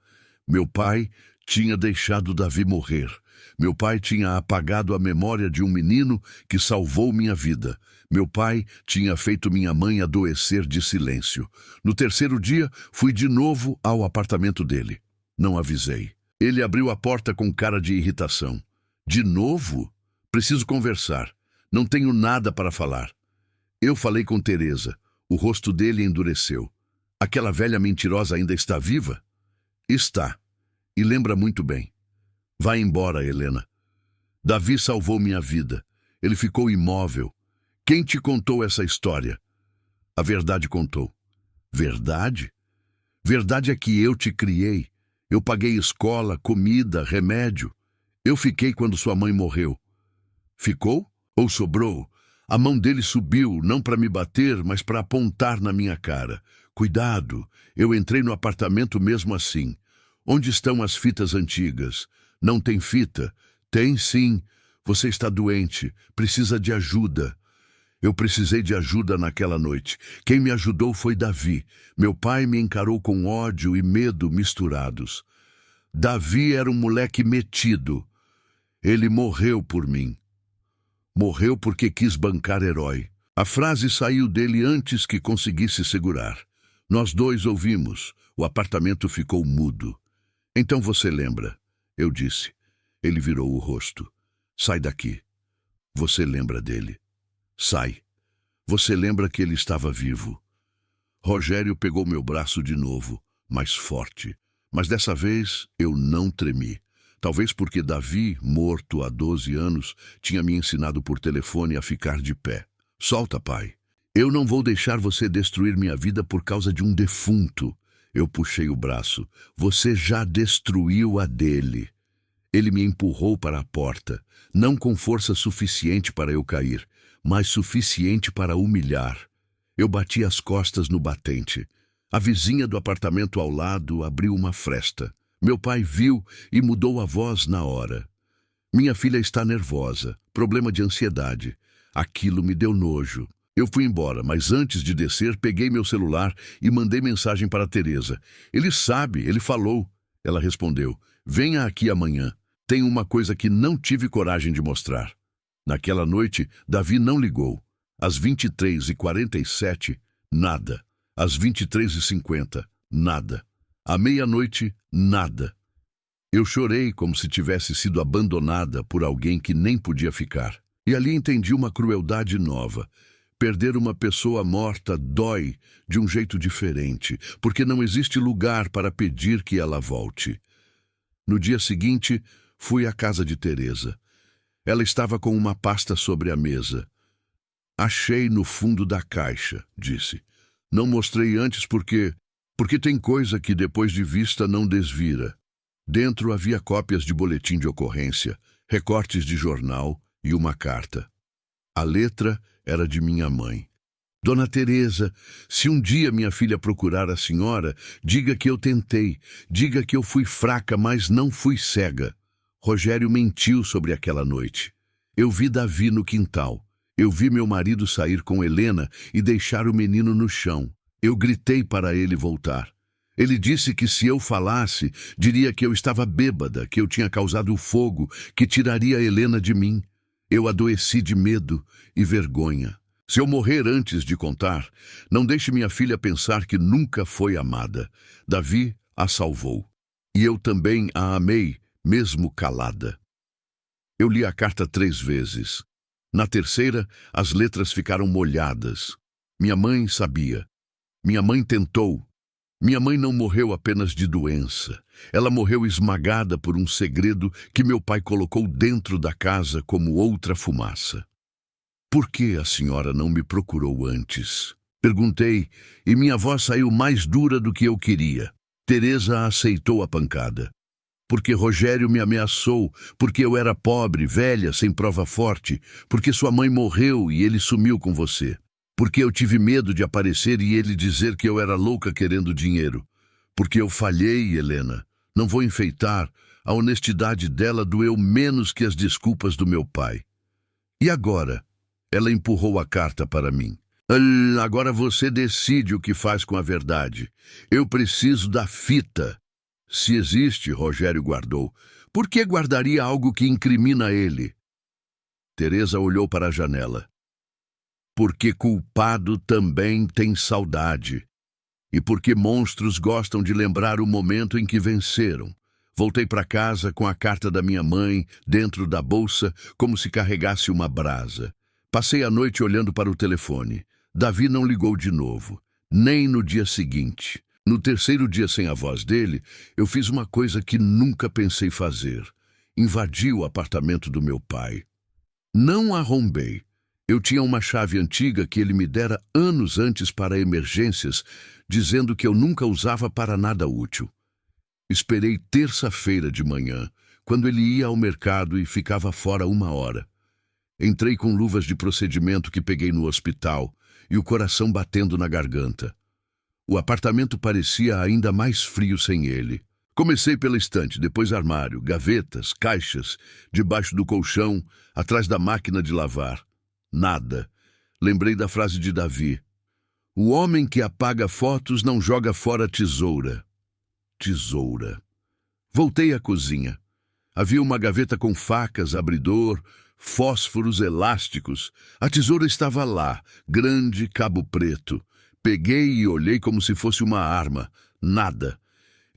Meu pai tinha deixado Davi morrer. Meu pai tinha apagado a memória de um menino que salvou minha vida. Meu pai tinha feito minha mãe adoecer de silêncio. No terceiro dia, fui de novo ao apartamento dele. Não avisei. Ele abriu a porta com cara de irritação. De novo? Preciso conversar. Não tenho nada para falar. Eu falei com Teresa. O rosto dele endureceu. Aquela velha mentirosa ainda está viva? Está. E lembra muito bem. Vá embora, Helena. Davi salvou minha vida. Ele ficou imóvel. Quem te contou essa história? A verdade contou. Verdade? Verdade é que eu te criei. Eu paguei escola, comida, remédio. Eu fiquei quando sua mãe morreu. Ficou? Ou sobrou? A mão dele subiu, não para me bater, mas para apontar na minha cara. Cuidado, eu entrei no apartamento mesmo assim. Onde estão as fitas antigas? Não tem fita? Tem sim. Você está doente, precisa de ajuda. Eu precisei de ajuda naquela noite. Quem me ajudou foi Davi. Meu pai me encarou com ódio e medo misturados. Davi era um moleque metido. Ele morreu por mim. Morreu porque quis bancar herói. A frase saiu dele antes que conseguisse segurar. Nós dois ouvimos. O apartamento ficou mudo. Então você lembra? Eu disse. Ele virou o rosto. Sai daqui. Você lembra dele? Sai. Você lembra que ele estava vivo? Rogério pegou meu braço de novo, mais forte. Mas dessa vez eu não tremi. Talvez porque Davi, morto há 12 anos, tinha me ensinado por telefone a ficar de pé. Solta, pai. Eu não vou deixar você destruir minha vida por causa de um defunto. Eu puxei o braço. Você já destruiu a dele. Ele me empurrou para a porta, não com força suficiente para eu cair, mas suficiente para humilhar. Eu bati as costas no batente. A vizinha do apartamento ao lado abriu uma fresta. Meu pai viu e mudou a voz na hora. Minha filha está nervosa, problema de ansiedade. Aquilo me deu nojo. Eu fui embora, mas antes de descer, peguei meu celular e mandei mensagem para Teresa. Ele sabe, ele falou. Ela respondeu, venha aqui amanhã. Tem uma coisa que não tive coragem de mostrar. Naquela noite, Davi não ligou. Às 23h47, nada. Às 23h50, nada. À meia-noite, nada. Eu chorei como se tivesse sido abandonada por alguém que nem podia ficar. E ali entendi uma crueldade nova. Perder uma pessoa morta dói de um jeito diferente, porque não existe lugar para pedir que ela volte. No dia seguinte, fui à casa de Teresa. Ela estava com uma pasta sobre a mesa. Achei no fundo da caixa, disse. Não mostrei antes porque tem coisa que depois de vista não desvira. Dentro havia cópias de boletim de ocorrência, recortes de jornal e uma carta. A letra era de minha mãe. Dona Teresa, se um dia minha filha procurar a senhora, diga que eu tentei, diga que eu fui fraca, mas não fui cega. Rogério mentiu sobre aquela noite. Eu vi Davi no quintal. Eu vi meu marido sair com Helena e deixar o menino no chão. Eu gritei para ele voltar. Ele disse que se eu falasse, diria que eu estava bêbada, que eu tinha causado o fogo, que tiraria Helena de mim. Eu adoeci de medo e vergonha. Se eu morrer antes de contar, não deixe minha filha pensar que nunca foi amada. Davi a salvou. E eu também a amei, mesmo calada. Eu li a carta 3 vezes. Na terceira, as letras ficaram molhadas. Minha mãe sabia. Minha mãe tentou. Minha mãe não morreu apenas de doença. Ela morreu esmagada por um segredo que meu pai colocou dentro da casa como outra fumaça. Por que a senhora não me procurou antes? Perguntei, e minha voz saiu mais dura do que eu queria. Teresa aceitou a pancada. Porque Rogério me ameaçou, porque eu era pobre, velha, sem prova forte, porque sua mãe morreu e ele sumiu com você. Porque eu tive medo de aparecer e ele dizer que eu era louca querendo dinheiro. Porque eu falhei, Helena. Não vou enfeitar. A honestidade dela doeu menos que as desculpas do meu pai. E agora? Ela empurrou a carta para mim. Agora você decide o que faz com a verdade. Eu preciso da fita. Se existe, Rogério guardou. Por que guardaria algo que incrimina ele? Teresa olhou para a janela. Porque culpado também tem saudade. E porque monstros gostam de lembrar o momento em que venceram. Voltei para casa com a carta da minha mãe dentro da bolsa, como se carregasse uma brasa. Passei a noite olhando para o telefone. Davi não ligou de novo, nem no dia seguinte. No terceiro dia sem a voz dele, eu fiz uma coisa que nunca pensei fazer. Invadi o apartamento do meu pai. Não arrombei. Eu tinha uma chave antiga que ele me dera anos antes para emergências, dizendo que eu nunca usava para nada útil. Esperei terça-feira de manhã, quando ele ia ao mercado e ficava fora 1 hora. Entrei com luvas de procedimento que peguei no hospital e o coração batendo na garganta. O apartamento parecia ainda mais frio sem ele. Comecei pela estante, depois armário, gavetas, caixas, debaixo do colchão, atrás da máquina de lavar. Nada. Lembrei da frase de Davi. O homem que apaga fotos não joga fora tesoura. Tesoura. Voltei à cozinha. Havia uma gaveta com facas, abridor, fósforos elásticos. A tesoura estava lá, grande, cabo preto. Peguei e olhei como se fosse uma arma. Nada.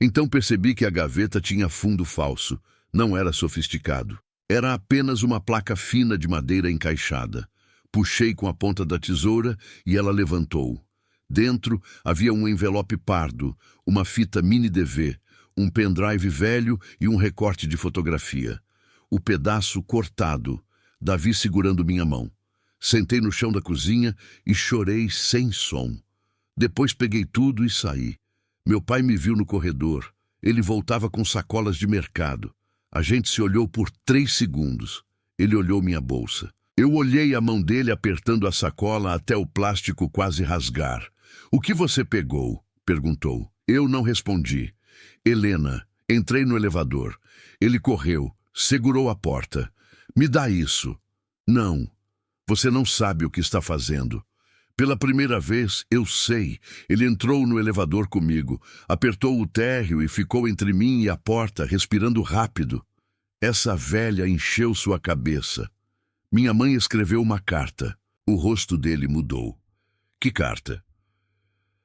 Então percebi que a gaveta tinha fundo falso. Não era sofisticado. Era apenas uma placa fina de madeira encaixada. Puxei com a ponta da tesoura e ela levantou. Dentro havia um envelope pardo, uma fita mini DV, um pendrive velho e um recorte de fotografia. O pedaço cortado, Davi segurando minha mão. Sentei no chão da cozinha e chorei sem som. Depois peguei tudo e saí. Meu pai me viu no corredor. Ele voltava com sacolas de mercado. A gente se olhou por 3 segundos. Ele olhou minha bolsa. Eu olhei a mão dele apertando a sacola até o plástico quase rasgar. O que você pegou? Perguntou. Eu não respondi. Helena, entrei no elevador. Ele correu, segurou a porta. Me dá isso. Não, você não sabe o que está fazendo. Pela primeira vez, eu sei. Ele entrou no elevador comigo, apertou o térreo e ficou entre mim e a porta, respirando rápido. Essa velha encheu sua cabeça. Minha mãe escreveu uma carta. O rosto dele mudou. Que carta?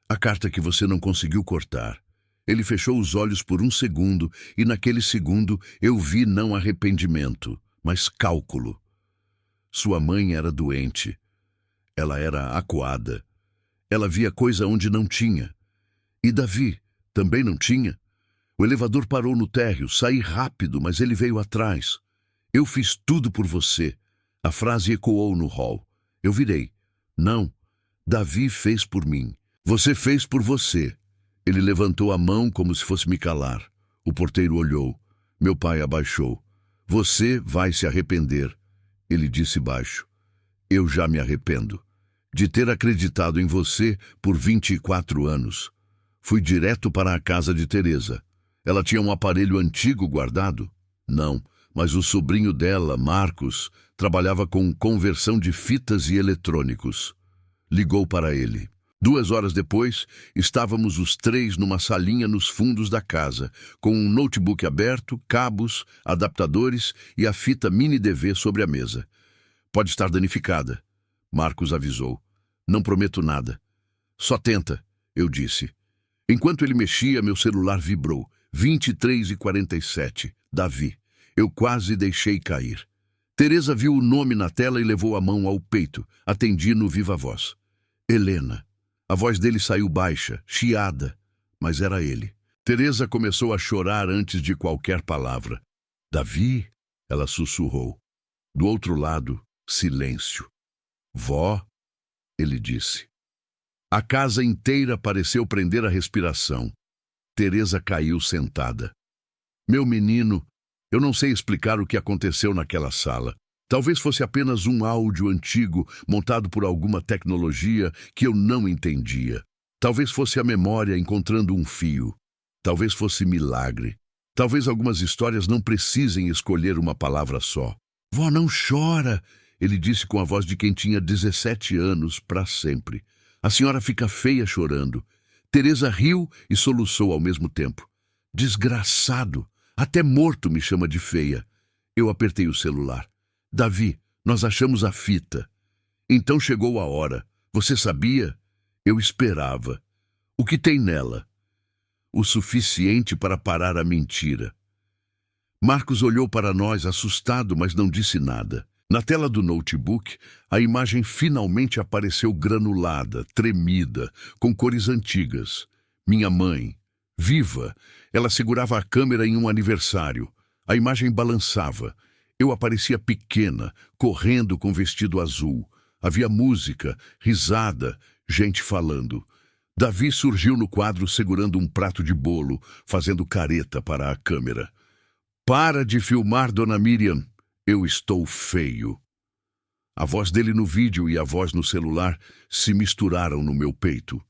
A carta que você não conseguiu cortar. Ele fechou os olhos por 1 segundo e naquele segundo eu vi não arrependimento, mas cálculo. Sua mãe era doente. Ela era acuada. Ela via coisa onde não tinha. E Davi também não tinha. O elevador parou no térreo, saí rápido, mas ele veio atrás. Eu fiz tudo por você. A frase ecoou no hall. Eu virei. Não, Davi fez por mim. Você fez por você. Ele levantou a mão como se fosse me calar. O porteiro olhou. Meu pai abaixou. Você vai se arrepender. Ele disse baixo. Eu já me arrependo. De ter acreditado em você por 24 anos. Fui direto para a casa de Teresa. Ela tinha um aparelho antigo guardado? Não, mas o sobrinho dela, Marcos, trabalhava com conversão de fitas e eletrônicos. Ligou para ele. 2 horas depois, estávamos os 3 numa salinha nos fundos da casa, com um notebook aberto, cabos, adaptadores e a fita mini DV sobre a mesa. Pode estar danificada, Marcos avisou. Não prometo nada. Só tenta, eu disse. Enquanto ele mexia, meu celular vibrou. 23h47. Davi. Eu quase deixei cair. Teresa viu o nome na tela e levou a mão ao peito. Atendi no viva voz. Helena. A voz dele saiu baixa, chiada, mas era ele. Teresa começou a chorar antes de qualquer palavra. Davi, ela sussurrou. Do outro lado, silêncio. Vó, ele disse. A casa inteira pareceu prender a respiração. Teresa caiu sentada. Meu menino, eu não sei explicar o que aconteceu naquela sala. Talvez fosse apenas um áudio antigo montado por alguma tecnologia que eu não entendia. Talvez fosse a memória encontrando um fio. Talvez fosse milagre. Talvez algumas histórias não precisem escolher uma palavra só. Vó, não chora, ele disse com a voz de quem tinha 17 anos para sempre. A senhora fica feia chorando. Teresa riu e soluçou ao mesmo tempo. Desgraçado, até morto me chama de feia. Eu apertei o celular. Davi, nós achamos a fita. Então chegou a hora. Você sabia? Eu esperava. O que tem nela? O suficiente para parar a mentira. Marcos olhou para nós assustado, mas não disse nada. Na tela do notebook, a imagem finalmente apareceu granulada, tremida, com cores antigas. Minha mãe, viva, ela segurava a câmera em um aniversário. A imagem balançava. Eu aparecia pequena, correndo com vestido azul. Havia música, risada, gente falando. Davi surgiu no quadro segurando um prato de bolo, fazendo careta para a câmera. Para de filmar, dona Miriam. Eu estou feio. A voz dele no vídeo e a voz no celular se misturaram no meu peito.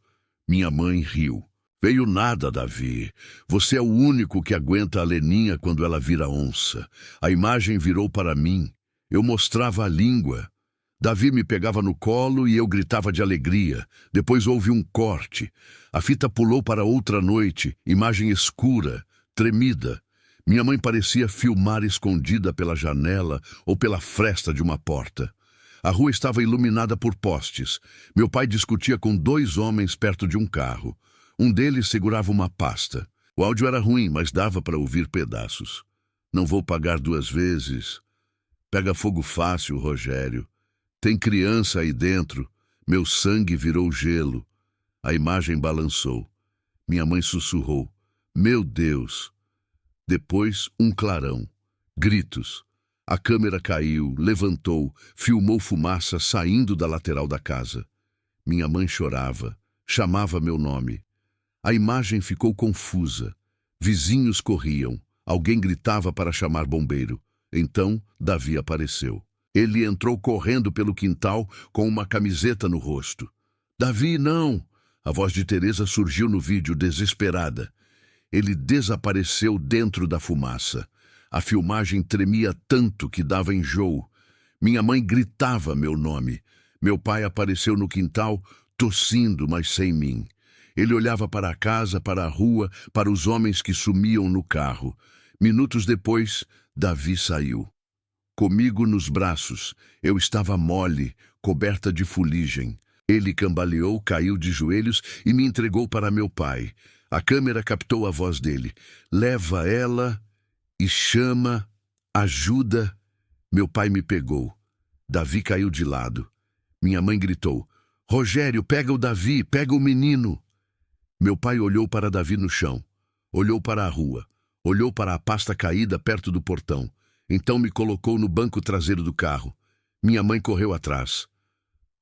Minha mãe riu. Veio nada, Davi. Você é o único que aguenta a Leninha quando ela vira onça. A imagem virou para mim. Eu mostrava a língua. Davi me pegava no colo e eu gritava de alegria. Depois houve um corte. A fita pulou para outra noite, imagem escura, tremida. Minha mãe parecia filmar escondida pela janela ou pela fresta de uma porta. A rua estava iluminada por postes. Meu pai discutia com 2 homens perto de um carro. Um deles segurava uma pasta. O áudio era ruim, mas dava para ouvir pedaços. Não vou pagar 2 vezes. Pega fogo fácil, Rogério. Tem criança aí dentro. Meu sangue virou gelo. A imagem balançou. Minha mãe sussurrou. Meu Deus! Depois, um clarão. Gritos. A câmera caiu, levantou, filmou fumaça saindo da lateral da casa. Minha mãe chorava, chamava meu nome. A imagem ficou confusa. Vizinhos corriam. Alguém gritava para chamar bombeiro. Então, Davi apareceu. Ele entrou correndo pelo quintal com uma camiseta no rosto. Davi, não! A voz de Teresa surgiu no vídeo desesperada. Ele desapareceu dentro da fumaça. A filmagem tremia tanto que dava enjoo. Minha mãe gritava meu nome. Meu pai apareceu no quintal, tossindo, mas sem mim. Ele olhava para a casa, para a rua, para os homens que sumiam no carro. Minutos depois, Davi saiu. Comigo nos braços, eu estava mole, coberta de fuligem. Ele cambaleou, caiu de joelhos e me entregou para meu pai. A câmera captou a voz dele. Leva ela e chama, ajuda. Meu pai me pegou. Davi caiu de lado. Minha mãe gritou. Rogério, pega o Davi, pega o menino. Meu pai olhou para Davi no chão. Olhou para a rua. Olhou para a pasta caída perto do portão. Então me colocou no banco traseiro do carro. Minha mãe correu atrás.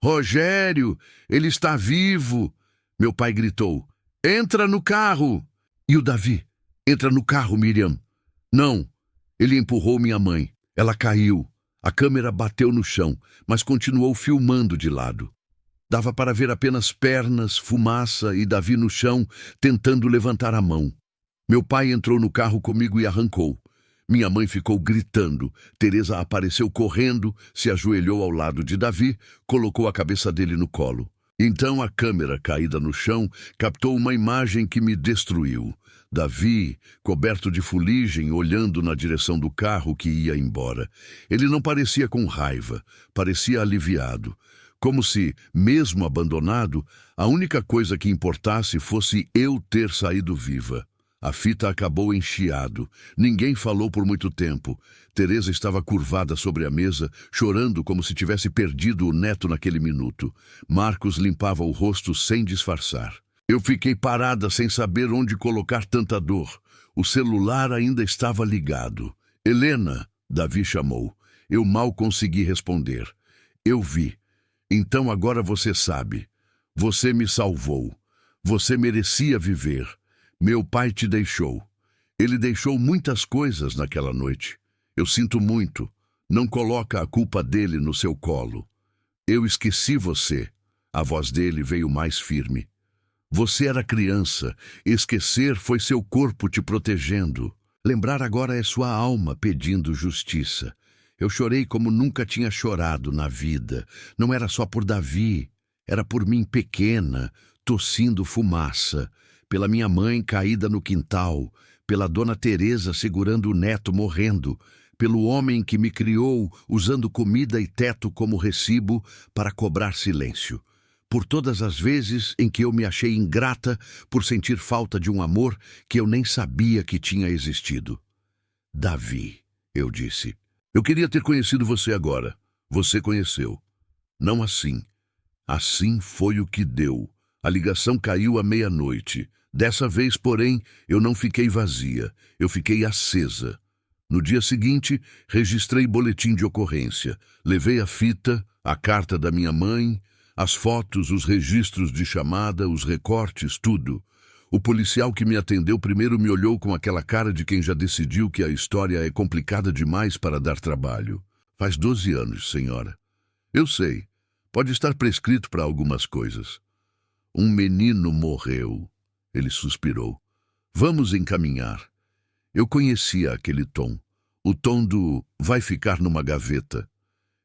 Rogério, ele está vivo! Meu pai gritou. Entra no carro! E o Davi? Entra no carro, Miriam. Não. Ele empurrou minha mãe. Ela caiu. A câmera bateu no chão, mas continuou filmando de lado. Dava para ver apenas pernas, fumaça e Davi no chão, tentando levantar a mão. Meu pai entrou no carro comigo e arrancou. Minha mãe ficou gritando. Teresa apareceu correndo, se ajoelhou ao lado de Davi, colocou a cabeça dele no colo. Então a câmera, caída no chão, captou uma imagem que me destruiu. Davi, coberto de fuligem, olhando na direção do carro que ia embora. Ele não parecia com raiva, parecia aliviado. Como se, mesmo abandonado, a única coisa que importasse fosse eu ter saído viva. A fita acabou em chiado. Ninguém falou por muito tempo. Teresa estava curvada sobre a mesa, chorando como se tivesse perdido o neto naquele minuto. Marcos limpava o rosto sem disfarçar. Eu fiquei parada sem saber onde colocar tanta dor. O celular ainda estava ligado. Helena, Davi chamou. Eu mal consegui responder. Eu vi. Então agora você sabe. Você me salvou. Você merecia viver. Meu pai te deixou. Ele deixou muitas coisas naquela noite. Eu sinto muito. Não coloca a culpa dele no seu colo. Eu esqueci você. A voz dele veio mais firme. Você era criança. Esquecer foi seu corpo te protegendo. Lembrar agora é sua alma pedindo justiça. Eu chorei como nunca tinha chorado na vida. Não era só por Davi. Era por mim pequena, tossindo fumaça. Pela minha mãe caída no quintal. Pela dona Teresa segurando o neto morrendo. Pelo homem que me criou usando comida e teto como recibo para cobrar silêncio. Por todas as vezes em que eu me achei ingrata por sentir falta de um amor que eu nem sabia que tinha existido. Davi, eu disse. Eu queria ter conhecido você agora. Você conheceu. Não assim. Assim foi o que deu. A ligação caiu à meia-noite. Dessa vez, porém, eu não fiquei vazia. Eu fiquei acesa. No dia seguinte, registrei boletim de ocorrência. Levei a fita, a carta da minha mãe, as fotos, os registros de chamada, os recortes, tudo. O policial que me atendeu primeiro me olhou com aquela cara de quem já decidiu que a história é complicada demais para dar trabalho. Faz 12 anos, senhora. Eu sei. Pode estar prescrito para algumas coisas. Um menino morreu. Ele suspirou. Vamos encaminhar. Eu conhecia aquele tom. O tom do vai ficar numa gaveta.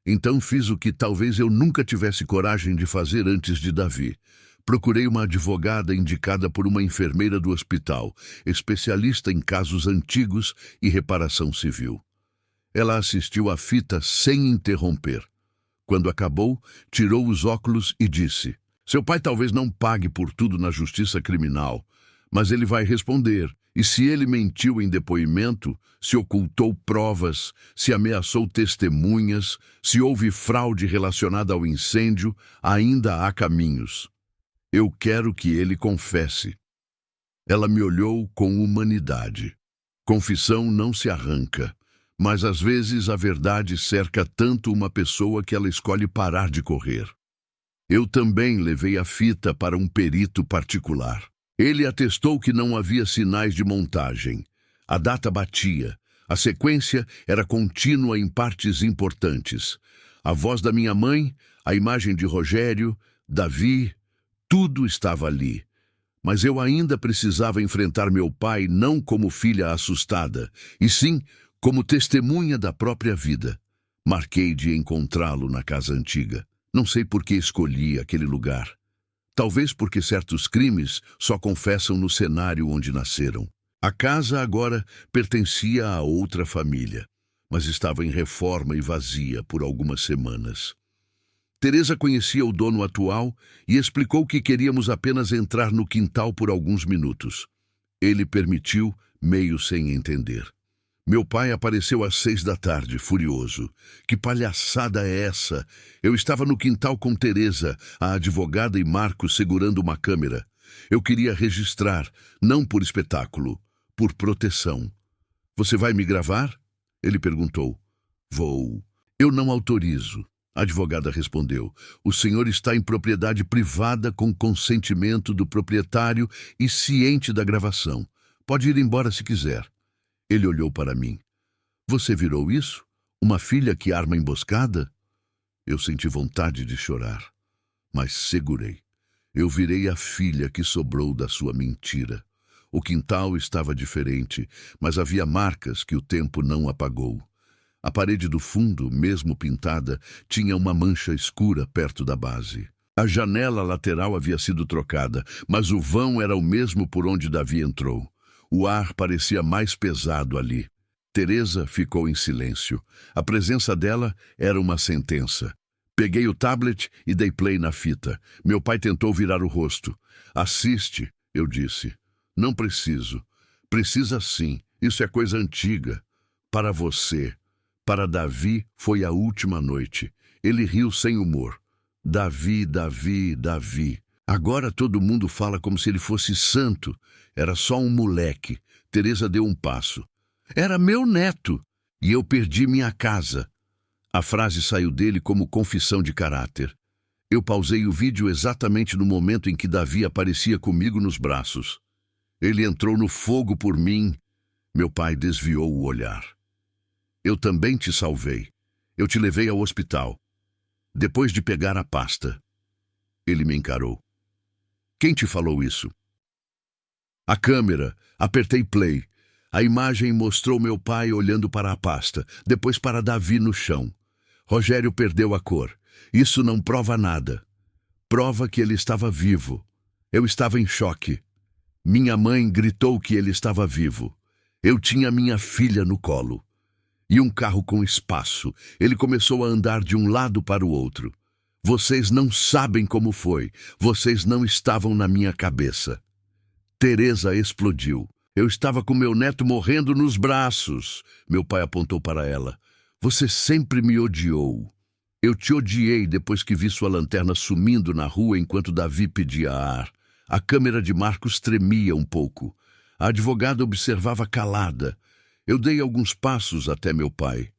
Então fiz o que talvez eu nunca tivesse coragem de fazer antes de Davi. Procurei uma advogada indicada por uma enfermeira do hospital, especialista em casos antigos e reparação civil. Ela assistiu à fita sem interromper. Quando acabou, tirou os óculos e disse: seu pai talvez não pague por tudo na justiça criminal, mas ele vai responder. E se ele mentiu em depoimento, se ocultou provas, se ameaçou testemunhas, se houve fraude relacionada ao incêndio, ainda há caminhos. Eu quero que ele confesse. Ela me olhou com humanidade. Confissão não se arranca, mas às vezes a verdade cerca tanto uma pessoa que ela escolhe parar de correr. Eu também levei a fita para um perito particular. Ele atestou que não havia sinais de montagem. A data batia. A sequência era contínua em partes importantes. A voz da minha mãe, a imagem de Rogério, Davi, tudo estava ali. Mas eu ainda precisava enfrentar meu pai não como filha assustada, e sim como testemunha da própria vida. Marquei de encontrá-lo na casa antiga. Não sei por que escolhi aquele lugar. Talvez porque certos crimes só confessam no cenário onde nasceram. A casa agora pertencia a outra família, mas estava em reforma e vazia por algumas semanas. Teresa conhecia o dono atual e explicou que queríamos apenas entrar no quintal por alguns minutos. Ele permitiu, meio sem entender. Meu pai apareceu às 6 da tarde, furioso. Que palhaçada é essa? Eu estava no quintal com Teresa, a advogada e Marcos segurando uma câmera. Eu queria registrar, não por espetáculo, por proteção. Você vai me gravar? Ele perguntou. Vou. Eu não autorizo. A advogada respondeu. O senhor está em propriedade privada com consentimento do proprietário e ciente da gravação. Pode ir embora se quiser. Ele olhou para mim. Você virou isso? Uma filha que arma emboscada? Eu senti vontade de chorar, mas segurei. Eu virei a filha que sobrou da sua mentira. O quintal estava diferente, mas havia marcas que o tempo não apagou. A parede do fundo, mesmo pintada, tinha uma mancha escura perto da base. A janela lateral havia sido trocada, mas o vão era o mesmo por onde Davi entrou. O ar parecia mais pesado ali. Teresa ficou em silêncio. A presença dela era uma sentença. Peguei o tablet e dei play na fita. Meu pai tentou virar o rosto. Assiste, eu disse. Não preciso. Precisa sim. Isso é coisa antiga. Para você. Para Davi foi a última noite. Ele riu sem humor. Davi, Davi, Davi. Agora todo mundo fala como se ele fosse santo. Era só um moleque. Teresa deu um passo. Era meu neto. E eu perdi minha casa. A frase saiu dele como confissão de caráter. Eu pausei o vídeo exatamente no momento em que Davi aparecia comigo nos braços. Ele entrou no fogo por mim. Meu pai desviou o olhar. Eu também te salvei. Eu te levei ao hospital. Depois de pegar a pasta, ele me encarou. Quem te falou isso? A câmera. Apertei play. A imagem mostrou meu pai olhando para a pasta, depois para Davi no chão. Rogério perdeu a cor. Isso não prova nada. Prova que ele estava vivo. Eu estava em choque. Minha mãe gritou que ele estava vivo. Eu tinha minha filha no colo. E um carro com espaço. Ele começou a andar de um lado para o outro. Vocês não sabem como foi. Vocês não estavam na minha cabeça. Teresa explodiu. Eu estava com meu neto morrendo nos braços. Meu pai apontou para ela. Você sempre me odiou. Eu te odiei depois que vi sua lanterna sumindo na rua enquanto Davi pedia ar. A câmera de Marcos tremia um pouco. A advogada observava calada. Eu dei alguns passos até meu pai.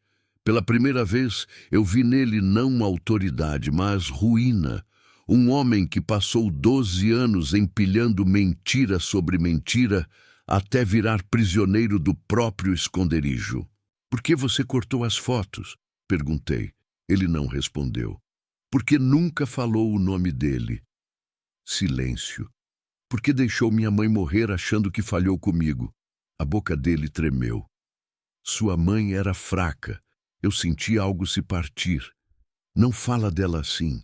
Pela primeira vez, eu vi nele não uma autoridade, mas ruína. Um homem que passou 12 anos empilhando mentira sobre mentira até virar prisioneiro do próprio esconderijo. Por que você cortou as fotos? Perguntei. Ele não respondeu. Porque nunca falou o nome dele. Silêncio. Porque deixou minha mãe morrer achando que falhou comigo. A boca dele tremeu. Sua mãe era fraca. Eu senti algo se partir. Não fala dela assim.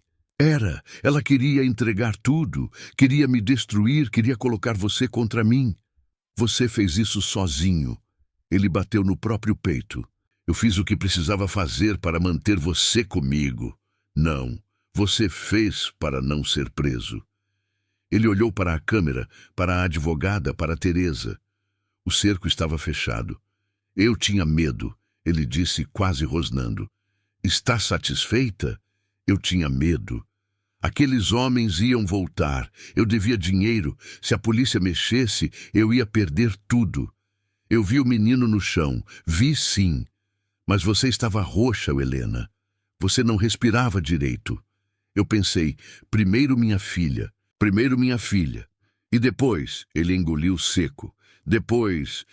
Ela queria entregar tudo, queria me destruir, queria colocar você contra mim. Você fez isso sozinho. Ele bateu no próprio peito. Eu fiz o que precisava fazer para manter você comigo. Não, você fez para não ser preso. Ele olhou para a câmera, para a advogada, para Teresa. O cerco estava fechado. Eu tinha medo, ele disse quase rosnando. Está satisfeita? Eu tinha medo. Aqueles homens iam voltar. Eu devia dinheiro. Se a polícia mexesse, eu ia perder tudo. Eu vi o menino no chão. Vi sim. Mas você estava roxa, Helena. Você não respirava direito. Eu pensei, primeiro minha filha. E depois, ele engoliu seco. Depois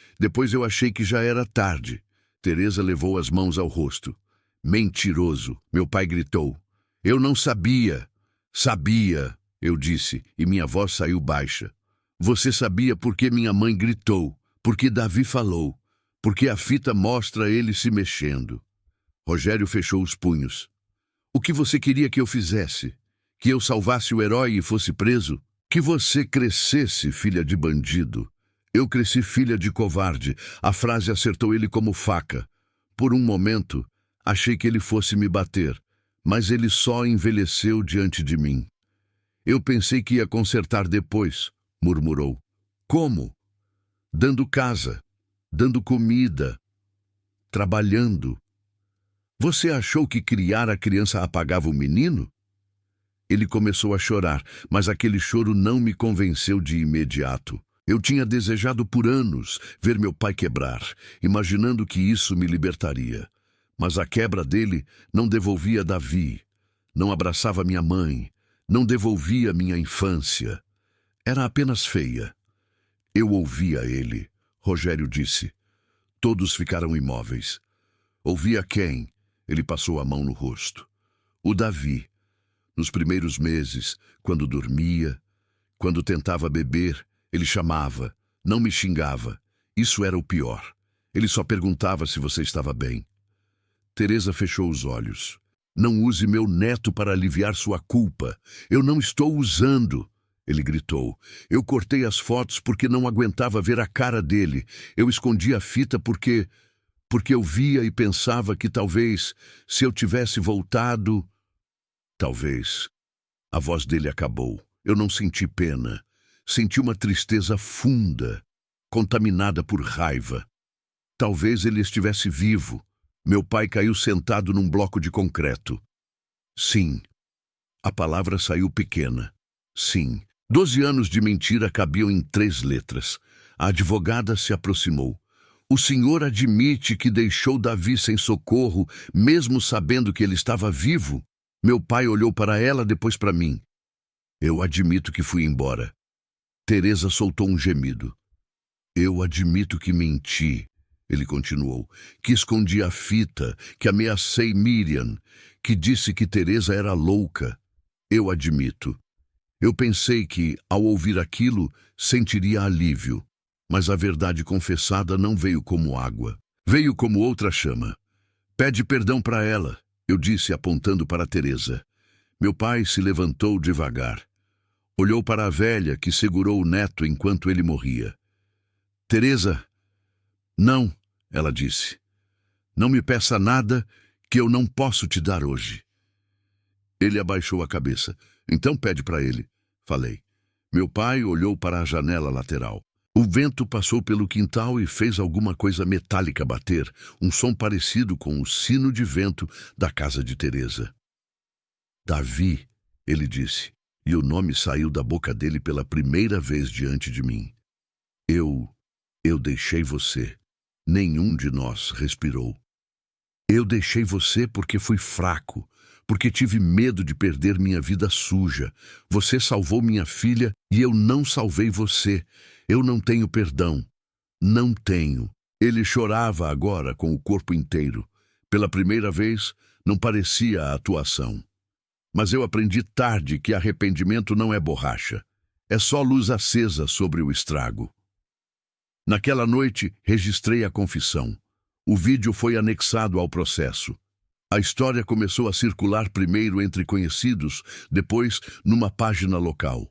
eu achei que já era tarde. Teresa levou as mãos ao rosto. Mentiroso, meu pai gritou. Eu não sabia. Sabia, eu disse, e minha voz saiu baixa. Você sabia porque minha mãe gritou, porque Davi falou, porque a fita mostra ele se mexendo. Rogério fechou os punhos. O que você queria que eu fizesse? Que eu salvasse o herói e fosse preso? Que você crescesse, filha de bandido. Eu cresci filha de covarde. A frase acertou ele como faca. Por um momento, achei que ele fosse me bater. Mas ele só envelheceu diante de mim. Eu pensei que ia consertar depois, murmurou. Como? Dando casa, dando comida, trabalhando. Você achou que criar a criança apagava o menino? Ele começou a chorar, mas aquele choro não me convenceu de imediato. Eu tinha desejado por anos ver meu pai quebrar, imaginando que isso me libertaria. Mas a quebra dele não devolvia Davi, não abraçava minha mãe, não devolvia minha infância. Era apenas feia. Eu ouvia ele, Rogério disse. Todos ficaram imóveis. Ouvia quem? Ele passou a mão no rosto. O Davi. Nos primeiros meses, quando dormia, quando tentava beber, ele chamava, não me xingava. Isso era o pior. Ele só perguntava se você estava bem. Teresa fechou os olhos. Não use meu neto para aliviar sua culpa. Eu não estou usando, ele gritou. Eu cortei as fotos porque não aguentava ver a cara dele. Eu escondi a fita porque eu via e pensava que talvez, se eu tivesse voltado... Talvez. A voz dele acabou. Eu não senti pena. Senti uma tristeza funda, contaminada por raiva. Talvez ele estivesse vivo. Meu pai caiu sentado num bloco de concreto. Sim. A palavra saiu pequena. Sim. 12 anos de mentira cabiam em 3 letras. A advogada se aproximou. O senhor admite que deixou Davi sem socorro, mesmo sabendo que ele estava vivo? Meu pai olhou para ela, depois para mim. Eu admito que fui embora. Teresa soltou um gemido. Eu admito que menti. ele continuou, que escondi a fita, que ameacei Miriam, que disse que Teresa era louca. Eu admito. Eu pensei que, ao ouvir aquilo, sentiria alívio. Mas a verdade confessada não veio como água. Veio como outra chama. Pede perdão para ela, eu disse apontando para Teresa. Meu pai se levantou devagar. Olhou para a velha que segurou o neto enquanto ele morria. Teresa, não, ela disse. Não me peça nada que eu não posso te dar hoje. Ele abaixou a cabeça. Então pede para ele, falei. Meu pai olhou para a janela lateral. O vento passou pelo quintal e fez alguma coisa metálica bater, um som parecido com o sino de vento da casa de Teresa. Davi, ele disse, e o nome saiu da boca dele pela primeira vez diante de mim. Eu deixei você. Nenhum de nós respirou. Eu deixei você porque fui fraco, porque tive medo de perder minha vida suja. Você salvou minha filha e eu não salvei você. Eu não tenho perdão. Não tenho. Ele chorava agora com o corpo inteiro. Pela primeira vez, não parecia a atuação. Mas eu aprendi tarde que arrependimento não é borracha. É só luz acesa sobre o estrago. Naquela noite, registrei a confissão. O vídeo foi anexado ao processo. A história começou a circular primeiro entre conhecidos, depois numa página local.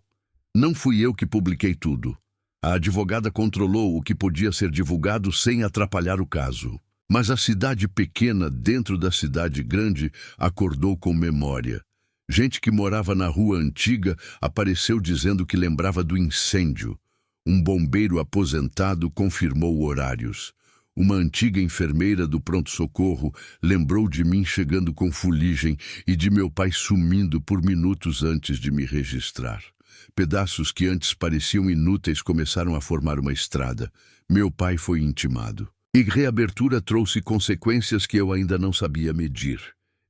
Não fui eu que publiquei tudo. A advogada controlou o que podia ser divulgado sem atrapalhar o caso. Mas a cidade pequena dentro da cidade grande acordou com memória. Gente que morava na rua antiga apareceu dizendo que lembrava do incêndio. Um bombeiro aposentado confirmou horários. Uma antiga enfermeira do pronto-socorro lembrou de mim chegando com fuligem e de meu pai sumindo por minutos antes de me registrar. Pedaços que antes pareciam inúteis começaram a formar uma estrada. Meu pai foi intimado. E reabertura trouxe consequências que eu ainda não sabia medir.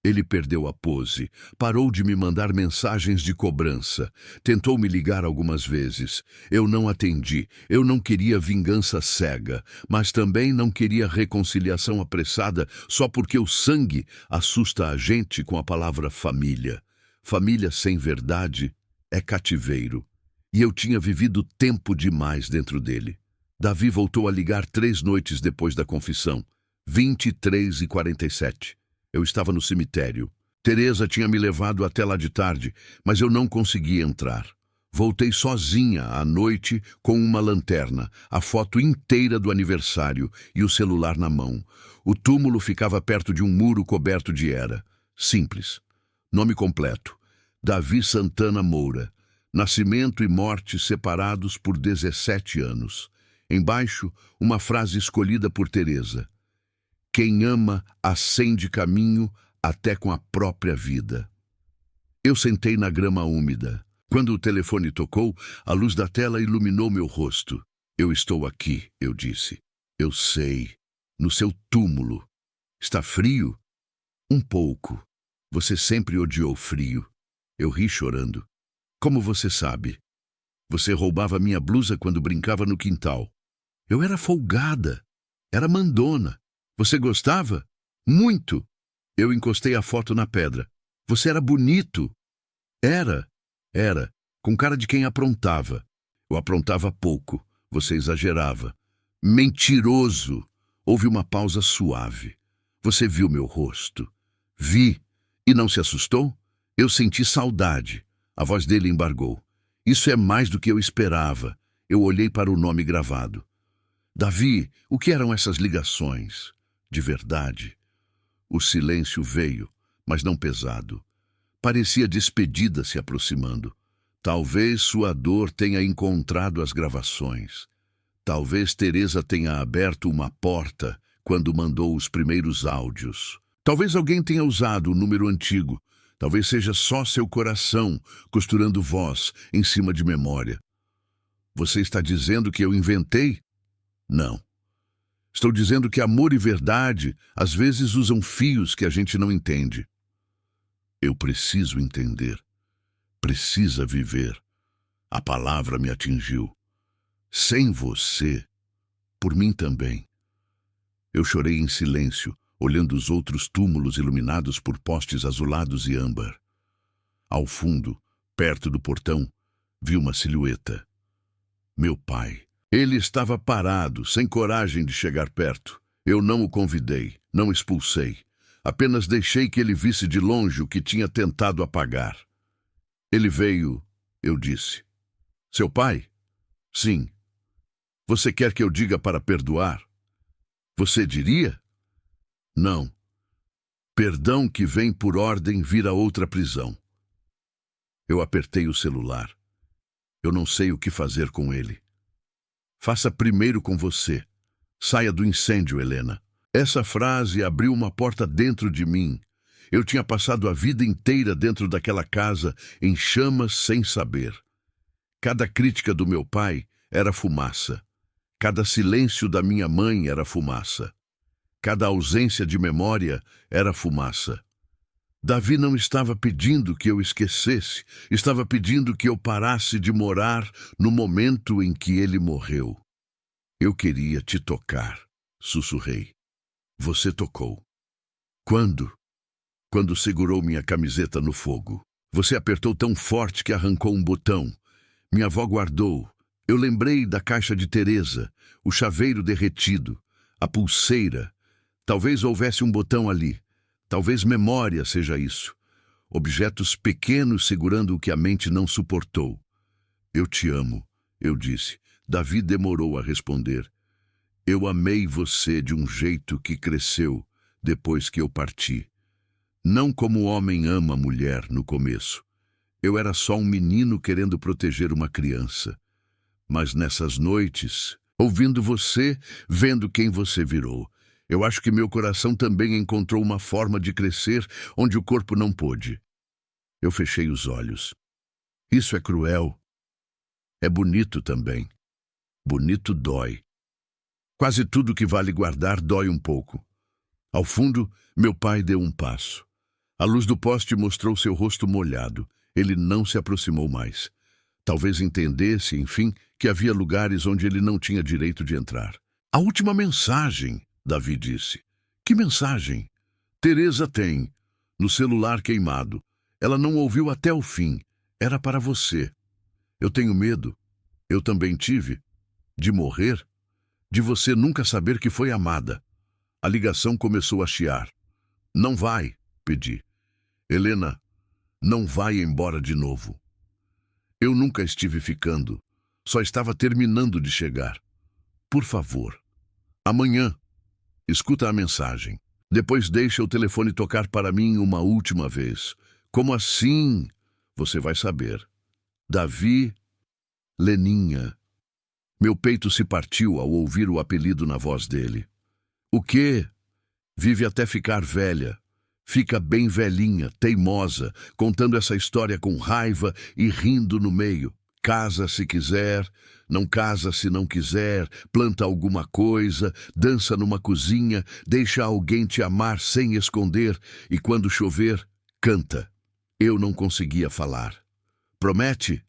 Ele perdeu a pose, parou de me mandar mensagens de cobrança, tentou me ligar algumas vezes. Eu não atendi, eu não queria vingança cega, mas também não queria reconciliação apressada só porque o sangue assusta a gente com a palavra família. Família sem verdade é cativeiro. E eu tinha vivido tempo demais dentro dele. Davi voltou a ligar 3 noites depois da confissão, 23h47. Eu estava no cemitério. Teresa tinha me levado até lá de tarde, mas eu não consegui entrar. Voltei sozinha à noite com uma lanterna, a foto inteira do aniversário e o celular na mão. O túmulo ficava perto de um muro coberto de era. Simples. Nome completo: Davi Santana Moura. Nascimento e morte separados por 17 anos. Embaixo, uma frase escolhida por Teresa. Quem ama acende caminho até com a própria vida. Eu sentei na grama úmida. Quando o telefone tocou, a luz da tela iluminou meu rosto. Eu estou aqui, eu disse. Eu sei. No seu túmulo. Está frio? Um pouco. Você sempre odiou frio. Eu ri chorando. Como você sabe? Você roubava minha blusa quando brincava no quintal. Eu era folgada. Era mandona. Você gostava? Muito. Eu encostei a foto na pedra. Você era bonito. Era, com cara de quem aprontava. Eu aprontava pouco. Você exagerava. Mentiroso. Houve uma pausa suave. Você viu meu rosto. Vi. E não se assustou? Eu senti saudade. A voz dele embargou. Isso é mais do que eu esperava. Eu olhei para o nome gravado. Davi, o que eram essas ligações? De verdade. O silêncio veio, mas não pesado. Parecia despedida se aproximando. Talvez sua dor tenha encontrado as gravações. Talvez Teresa tenha aberto uma porta quando mandou os primeiros áudios. Talvez alguém tenha usado o número antigo. Talvez seja só seu coração costurando voz em cima de memória. Você está dizendo que eu inventei? Não. Estou dizendo que amor e verdade às vezes usam fios que a gente não entende. Eu preciso entender. Precisa viver. A palavra me atingiu. Sem você, por mim também. Eu chorei em silêncio, olhando os outros túmulos iluminados por postes azulados e âmbar. Ao fundo, perto do portão, vi uma silhueta. Meu pai. Ele estava parado, sem coragem de chegar perto. Eu não o convidei, não expulsei. Apenas deixei que ele visse de longe o que tinha tentado apagar. Ele veio, eu disse. Seu pai? Sim. Você quer que eu diga para perdoar? Você diria? Não. Perdão que vem por ordem vira outra prisão. Eu apertei o celular. Eu não sei o que fazer com ele. Faça primeiro com você. Saia do incêndio, Helena. Essa frase abriu uma porta dentro de mim. Eu tinha passado a vida inteira dentro daquela casa, em chamas sem saber. Cada crítica do meu pai era fumaça. Cada silêncio da minha mãe era fumaça. Cada ausência de memória era fumaça. Davi não estava pedindo que eu esquecesse, estava pedindo que eu parasse de morar no momento em que ele morreu. Eu queria te tocar, sussurrei. Você tocou. Quando? Quando segurou minha camiseta no fogo. Você apertou tão forte que arrancou um botão. Minha avó guardou. Eu lembrei da caixa de Teresa, o chaveiro derretido, a pulseira. Talvez houvesse um botão ali. Talvez memória seja isso. Objetos pequenos segurando o que a mente não suportou. Eu te amo, eu disse. Davi demorou a responder. Eu amei você de um jeito que cresceu depois que eu parti. Não como o homem ama a mulher no começo. Eu era só um menino querendo proteger uma criança. Mas nessas noites, ouvindo você, vendo quem você virou, eu acho que meu coração também encontrou uma forma de crescer onde o corpo não pôde. Eu fechei os olhos. Isso é cruel. É bonito também. Bonito dói. Quase tudo que vale guardar dói um pouco. Ao fundo, meu pai deu um passo. A luz do poste mostrou seu rosto molhado. Ele não se aproximou mais. Talvez entendesse, enfim, que havia lugares onde ele não tinha direito de entrar. A última mensagem, Davi disse. Que mensagem? Teresa tem, no celular queimado. Ela não ouviu até o fim. Era para você. Eu tenho medo. Eu também tive. De morrer. De você nunca saber que foi amada. A ligação começou a chiar. Não vai, pedi. Helena, não vai embora de novo. Eu nunca estive ficando. Só estava terminando de chegar. Por favor. Amanhã. Escuta a mensagem. Depois deixa o telefone tocar para mim uma última vez. Como assim? Você vai saber. Davi, Leninha. Meu peito se partiu ao ouvir o apelido na voz dele. O quê? Vive até ficar velha. Fica bem velhinha, teimosa, contando essa história com raiva e rindo no meio. Casa se quiser, não casa se não quiser, planta alguma coisa, dança numa cozinha, deixa alguém te amar sem esconder e quando chover, canta. Eu não conseguia falar. Promete?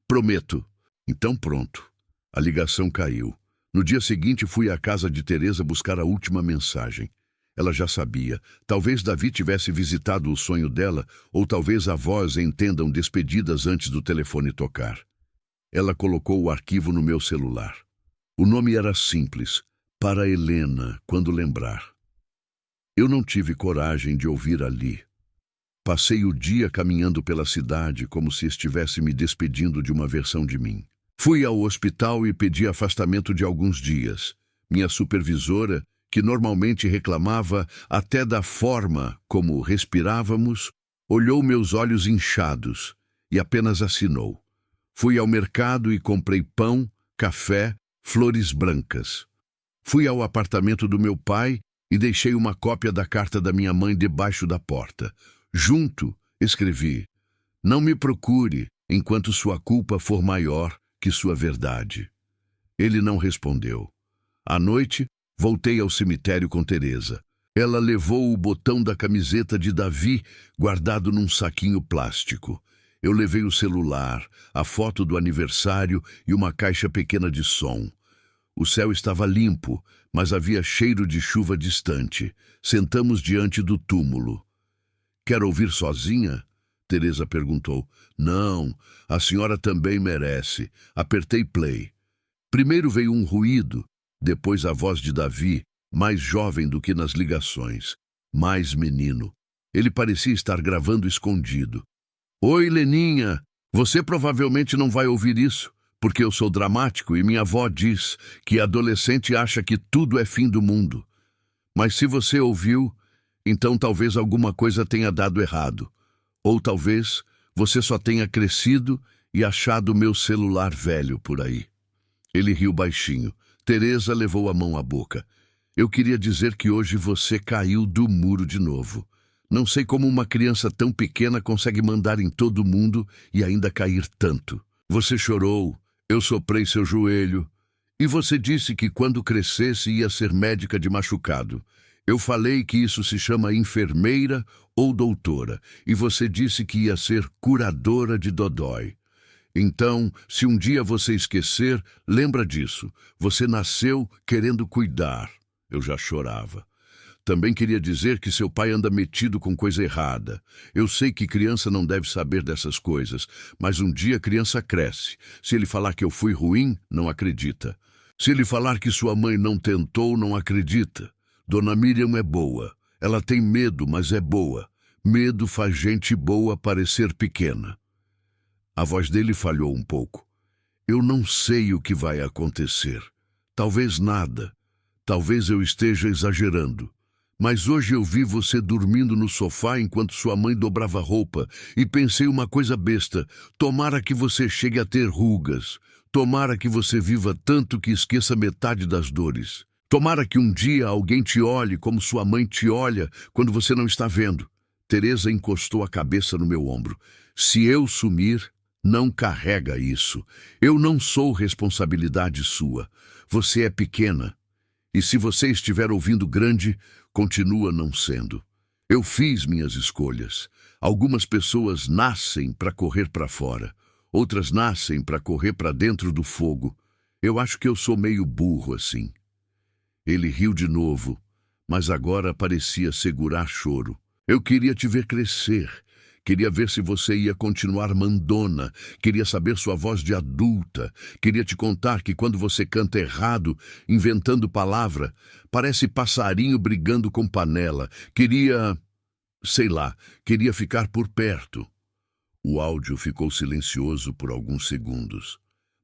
Prometo. Então pronto. A ligação caiu. No dia seguinte fui à casa de Teresa buscar a última mensagem. Ela já sabia. Talvez Davi tivesse visitado o sonho dela, ou talvez avós entendam despedidas antes do telefone tocar. Ela colocou o arquivo no meu celular. O nome era simples, para Helena, quando lembrar. Eu não tive coragem de ouvir ali. Passei o dia caminhando pela cidade como se estivesse me despedindo de uma versão de mim. Fui ao hospital e pedi afastamento de alguns dias. Minha supervisora, que normalmente reclamava até da forma como respirávamos, olhou meus olhos inchados e apenas assinou. Fui ao mercado e comprei pão, café, flores brancas. Fui ao apartamento do meu pai e deixei uma cópia da carta da minha mãe debaixo da porta. Junto, escrevi: não me procure enquanto sua culpa for maior que sua verdade. Ele não respondeu. À noite, voltei ao cemitério com Teresa. Ela levou o botão da camiseta de Davi guardado num saquinho plástico. Eu levei o celular, a foto do aniversário e uma caixa pequena de som. O céu estava limpo, mas havia cheiro de chuva distante. Sentamos diante do túmulo. Quer ouvir sozinha? Teresa perguntou. Não, a senhora também merece. Apertei play. Primeiro veio um ruído, depois a voz de Davi, mais jovem do que nas ligações, mais menino. Ele parecia estar gravando escondido. Oi, Leninha, você provavelmente não vai ouvir isso, porque eu sou dramático e minha avó diz que adolescente acha que tudo é fim do mundo. Mas se você ouviu, então talvez alguma coisa tenha dado errado. Ou talvez você só tenha crescido e achado meu celular velho por aí. Ele riu baixinho. Teresa levou a mão à boca. Eu queria dizer que hoje você caiu do muro de novo. Não sei como uma criança tão pequena consegue mandar em todo mundo e ainda cair tanto. Você chorou, eu soprei seu joelho. E você disse que quando crescesse ia ser médica de machucado. Eu falei que isso se chama enfermeira ou doutora. E você disse que ia ser curadora de dodói. Então, se um dia você esquecer, lembra disso. Você nasceu querendo cuidar. Eu já chorava. Também queria dizer que seu pai anda metido com coisa errada. Eu sei que criança não deve saber dessas coisas, mas um dia a criança cresce. Se ele falar que eu fui ruim, não acredita. Se ele falar que sua mãe não tentou, não acredita. Dona Miriam é boa. Ela tem medo, mas é boa. Medo faz gente boa parecer pequena. A voz dele falhou um pouco. Eu não sei o que vai acontecer. Talvez nada. Talvez eu esteja exagerando. Mas hoje eu vi você dormindo no sofá enquanto sua mãe dobrava roupa e pensei uma coisa besta. Tomara que você chegue a ter rugas. Tomara que você viva tanto que esqueça metade das dores. Tomara que um dia alguém te olhe como sua mãe te olha quando você não está vendo. Teresa encostou a cabeça no meu ombro. Se eu sumir, não carrega isso. Eu não sou responsabilidade sua. Você é pequena. E se você estiver ouvindo grande, continua não sendo. Eu fiz minhas escolhas. Algumas pessoas nascem para correr para fora. Outras nascem para correr para dentro do fogo. Eu acho que eu sou meio burro assim. Ele riu de novo, mas agora parecia segurar choro. Eu queria te ver crescer. Queria ver se você ia continuar mandona. Queria saber sua voz de adulta. Queria te contar que quando você canta errado, inventando palavra, parece passarinho brigando com panela. Queria, sei lá, queria ficar por perto. O áudio ficou silencioso por alguns segundos.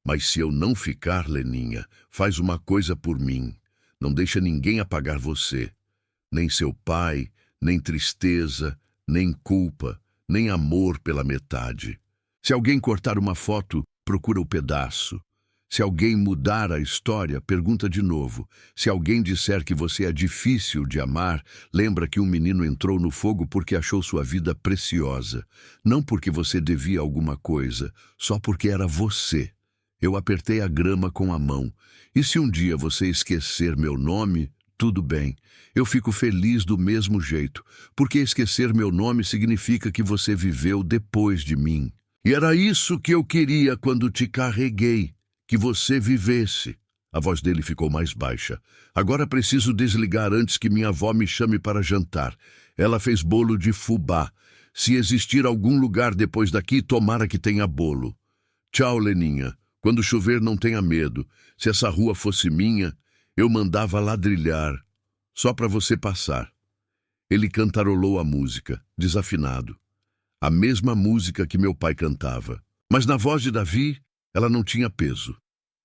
Mas se eu não ficar, Leninha, faz uma coisa por mim. Não deixa ninguém apagar você. Nem seu pai, nem tristeza, nem culpa. Nem amor pela metade. Se alguém cortar uma foto, procura o pedaço. Se alguém mudar a história, pergunta de novo. Se alguém disser que você é difícil de amar, lembra que um menino entrou no fogo porque achou sua vida preciosa. Não porque você devia alguma coisa, só porque era você. Eu apertei a grama com a mão. E se um dia você esquecer meu nome, tudo bem. Eu fico feliz do mesmo jeito, porque esquecer meu nome significa que você viveu depois de mim. E era isso que eu queria quando te carreguei, que você vivesse. A voz dele ficou mais baixa. Agora preciso desligar antes que minha avó me chame para jantar. Ela fez bolo de fubá. Se existir algum lugar depois daqui, tomara que tenha bolo. Tchau, Leninha. Quando chover, não tenha medo. Se essa rua fosse minha, eu mandava ladrilhar. Só para você passar. Ele cantarolou a música, desafinado. A mesma música que meu pai cantava. Mas na voz de Davi, ela não tinha peso.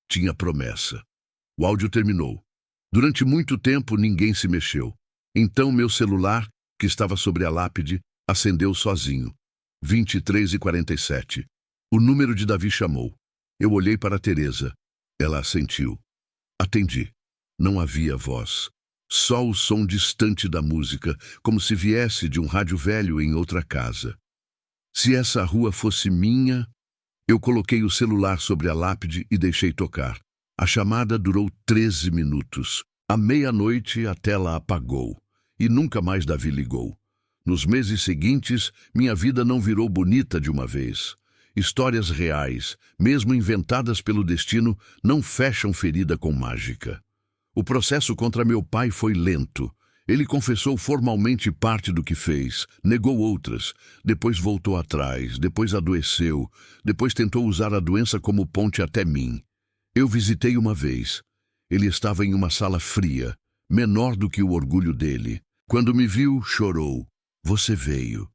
Tinha promessa. O áudio terminou. Durante muito tempo, ninguém se mexeu. Então meu celular, que estava sobre a lápide, acendeu sozinho. 23h47. O número de Davi chamou. Eu olhei para Teresa. Ela assentiu. Atendi. Não havia voz. Só o som distante da música, como se viesse de um rádio velho em outra casa. Se essa rua fosse minha, eu coloquei o celular sobre a lápide e deixei tocar. A chamada durou 13 minutos. À meia-noite, a tela apagou. E nunca mais Davi ligou. Nos meses seguintes, minha vida não virou bonita de uma vez. Histórias reais, mesmo inventadas pelo destino, não fecham ferida com mágica. O processo contra meu pai foi lento. Ele confessou formalmente parte do que fez, negou outras, depois voltou atrás, depois adoeceu, depois tentou usar a doença como ponte até mim. Eu visitei uma vez. Ele estava em uma sala fria, menor do que o orgulho dele. Quando me viu, chorou. Você veio.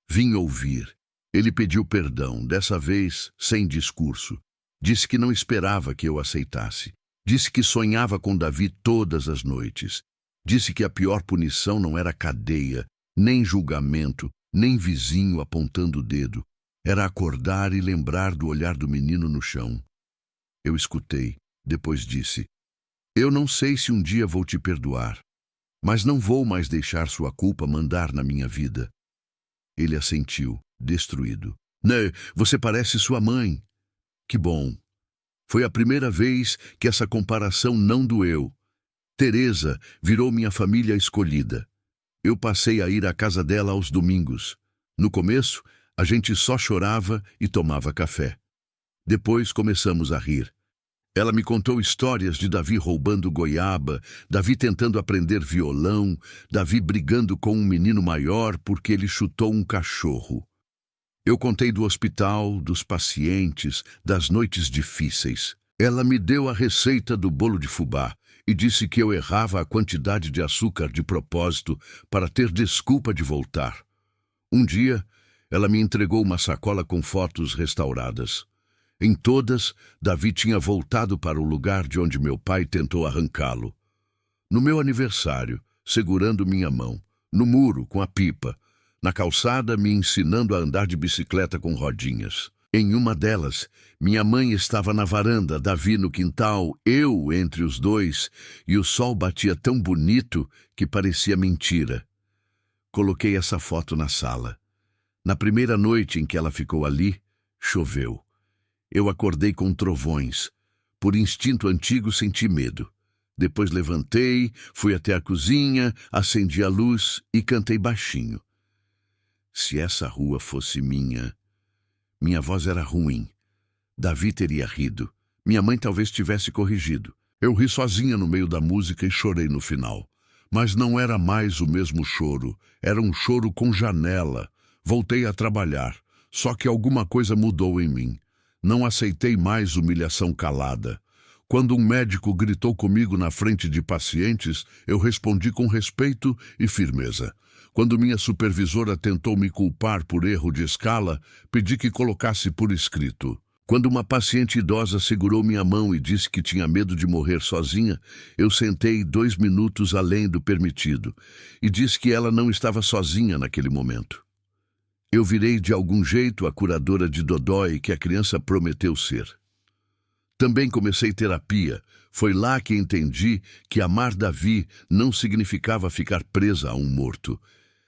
Vim ouvir. Ele pediu perdão, dessa vez sem discurso. Disse que não esperava que eu aceitasse. Disse que sonhava com Davi todas as noites. Disse que a pior punição não era cadeia, nem julgamento, nem vizinho apontando o dedo. Era acordar e lembrar do olhar do menino no chão. Eu escutei. Depois disse: eu não sei se um dia vou te perdoar, mas não vou mais deixar sua culpa mandar na minha vida. Ele assentiu, destruído. Né, você parece sua mãe. Que bom. Foi a primeira vez que essa comparação não doeu. Teresa virou minha família escolhida. Eu passei a ir à casa dela aos domingos. No começo, a gente só chorava e tomava café. Depois começamos a rir. Ela me contou histórias de Davi roubando goiaba, Davi tentando aprender violão, Davi brigando com um menino maior porque ele chutou um cachorro. Eu contei do hospital, dos pacientes, das noites difíceis. Ela me deu a receita do bolo de fubá e disse que eu errava a quantidade de açúcar de propósito para ter desculpa de voltar. Um dia, ela me entregou uma sacola com fotos restauradas. Em todas, Davi tinha voltado para o lugar de onde meu pai tentou arrancá-lo. No meu aniversário, segurando minha mão, no muro com a pipa, na calçada me ensinando a andar de bicicleta com rodinhas. Em uma delas, minha mãe estava na varanda, Davi no quintal, eu entre os dois, e o sol batia tão bonito que parecia mentira. Coloquei essa foto na sala. Na primeira noite em que ela ficou ali, choveu. Eu acordei com trovões. Por instinto antigo, senti medo. Depois levantei, fui até a cozinha, acendi a luz e cantei baixinho. Se essa rua fosse minha... Minha voz era ruim. Davi teria rido. Minha mãe talvez tivesse corrigido. Eu ri sozinha no meio da música e chorei no final. Mas não era mais o mesmo choro. Era um choro com janela. Voltei a trabalhar. Só que alguma coisa mudou em mim. Não aceitei mais humilhação calada. Quando um médico gritou comigo na frente de pacientes, eu respondi com respeito e firmeza. Quando minha supervisora tentou me culpar por erro de escala, pedi que colocasse por escrito. Quando uma paciente idosa segurou minha mão e disse que tinha medo de morrer sozinha, eu sentei 2 minutos além do permitido e disse que ela não estava sozinha naquele momento. Eu virei de algum jeito a curadora de Dodói que a criança prometeu ser. Também comecei terapia. Foi lá que entendi que amar Davi não significava ficar presa a um morto.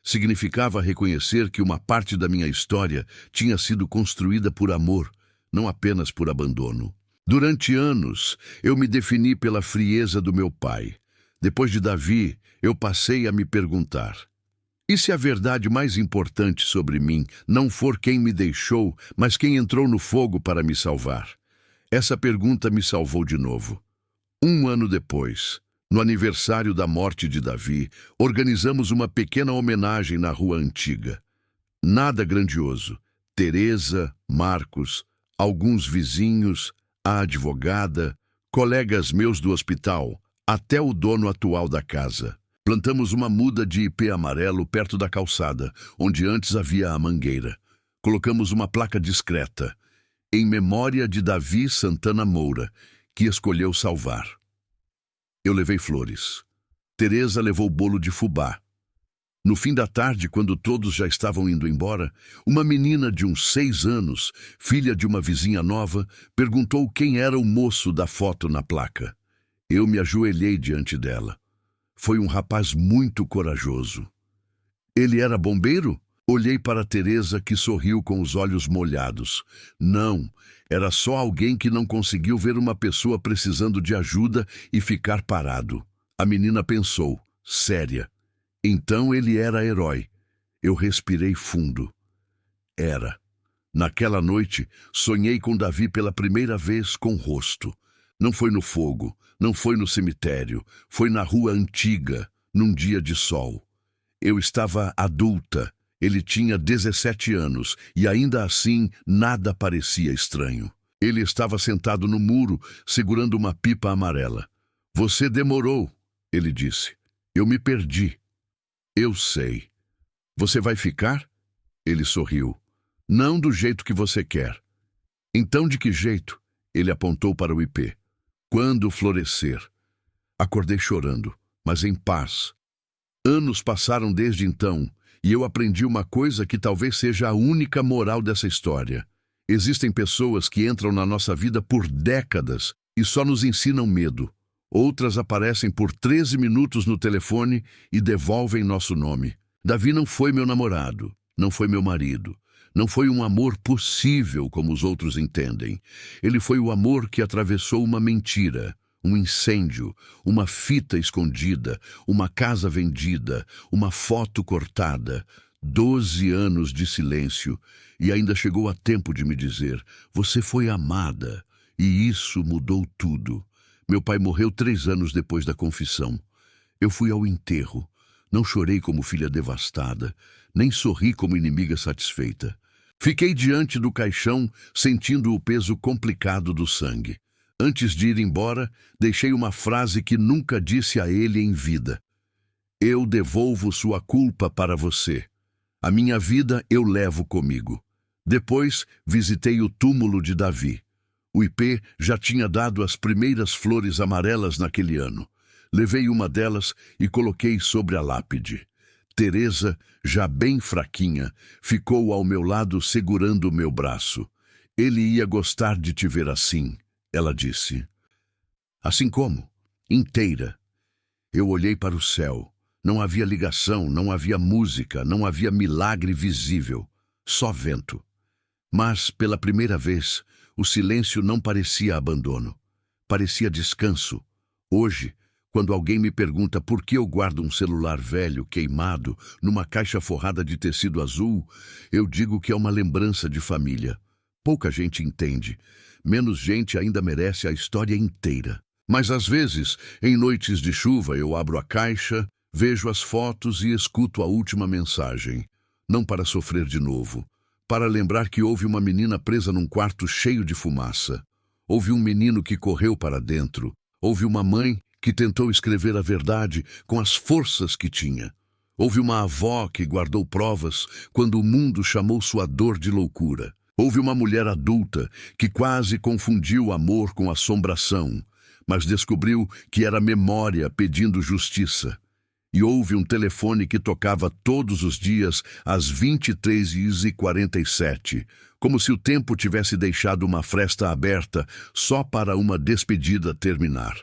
Significava reconhecer que uma parte da minha história tinha sido construída por amor, não apenas por abandono. Durante anos, eu me defini pela frieza do meu pai. Depois de Davi, eu passei a me perguntar: e se a verdade mais importante sobre mim não for quem me deixou, mas quem entrou no fogo para me salvar? Essa pergunta me salvou de novo. 1 ano depois, no aniversário da morte de Davi, organizamos uma pequena homenagem na Rua Antiga. Nada grandioso. Teresa, Marcos, alguns vizinhos, a advogada, colegas meus do hospital, até o dono atual da casa. Plantamos uma muda de ipê amarelo perto da calçada, onde antes havia a mangueira. Colocamos uma placa discreta, em memória de Davi Santana Moura, que escolheu salvar. Eu levei flores. Teresa levou bolo de fubá. No fim da tarde, quando todos já estavam indo embora, uma menina de uns 6 anos, filha de uma vizinha nova, perguntou quem era o moço da foto na placa. Eu me ajoelhei diante dela. Foi um rapaz muito corajoso. Ele era bombeiro? Olhei para Teresa, que sorriu com os olhos molhados. Não, era só alguém que não conseguiu ver uma pessoa precisando de ajuda e ficar parado. A menina pensou, séria. Então ele era herói. Eu respirei fundo. Era. Naquela noite, sonhei com Davi pela primeira vez com rosto. Não foi no fogo, não foi no cemitério, foi na rua antiga, num dia de sol. Eu estava adulta, ele tinha 17 anos e ainda assim nada parecia estranho. Ele estava sentado no muro, segurando uma pipa amarela. Você demorou, ele disse. Eu me perdi. Eu sei. Você vai ficar? Ele sorriu. Não do jeito que você quer. Então de que jeito? Ele apontou para o ipê. Quando florescer. Acordei chorando, mas em paz. Anos passaram desde então, e eu aprendi uma coisa que talvez seja a única moral dessa história. Existem pessoas que entram na nossa vida por décadas e só nos ensinam medo. Outras aparecem por 13 minutos no telefone e devolvem nosso nome. Davi não foi meu namorado, não foi meu marido. Não foi um amor possível como os outros entendem. Ele foi o amor que atravessou uma mentira, um incêndio, uma fita escondida, uma casa vendida, uma foto cortada, 12 anos de silêncio, e ainda chegou a tempo de me dizer, você foi amada, e isso mudou tudo. Meu pai morreu 3 anos depois da confissão. Eu fui ao enterro. Não chorei como filha devastada, nem sorri como inimiga satisfeita. Fiquei diante do caixão, sentindo o peso complicado do sangue. Antes de ir embora, deixei uma frase que nunca disse a ele em vida. Eu devolvo sua culpa para você. A minha vida eu levo comigo. Depois, visitei o túmulo de Davi. O ipê já tinha dado as primeiras flores amarelas naquele ano. Levei uma delas e coloquei sobre a lápide. Teresa, já bem fraquinha, ficou ao meu lado segurando o meu braço. Ele ia gostar de te ver assim, ela disse. Assim como? Inteira. Eu olhei para o céu. Não havia ligação, não havia música, não havia milagre visível. Só vento. Mas, pela primeira vez, o silêncio não parecia abandono. Parecia descanso. Hoje, quando alguém me pergunta por que eu guardo um celular velho, queimado, numa caixa forrada de tecido azul, eu digo que é uma lembrança de família. Pouca gente entende. Menos gente ainda merece a história inteira. Mas às vezes, em noites de chuva, eu abro a caixa, vejo as fotos e escuto a última mensagem. Não para sofrer de novo. Para lembrar que houve uma menina presa num quarto cheio de fumaça. Houve um menino que correu para dentro. Houve uma mãe que tentou escrever a verdade com as forças que tinha. Houve uma avó que guardou provas quando o mundo chamou sua dor de loucura. Houve uma mulher adulta que quase confundiu amor com assombração, mas descobriu que era memória pedindo justiça. E houve um telefone que tocava todos os dias às 23h47, como se o tempo tivesse deixado uma fresta aberta só para uma despedida terminar.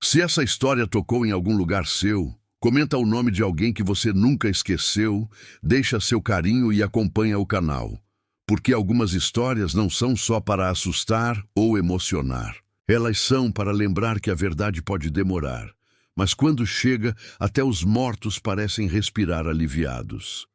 Se essa história tocou em algum lugar seu, comenta o nome de alguém que você nunca esqueceu, deixa seu carinho e acompanha o canal. Porque algumas histórias não são só para assustar ou emocionar. Elas são para lembrar que a verdade pode demorar, mas quando chega, até os mortos parecem respirar aliviados.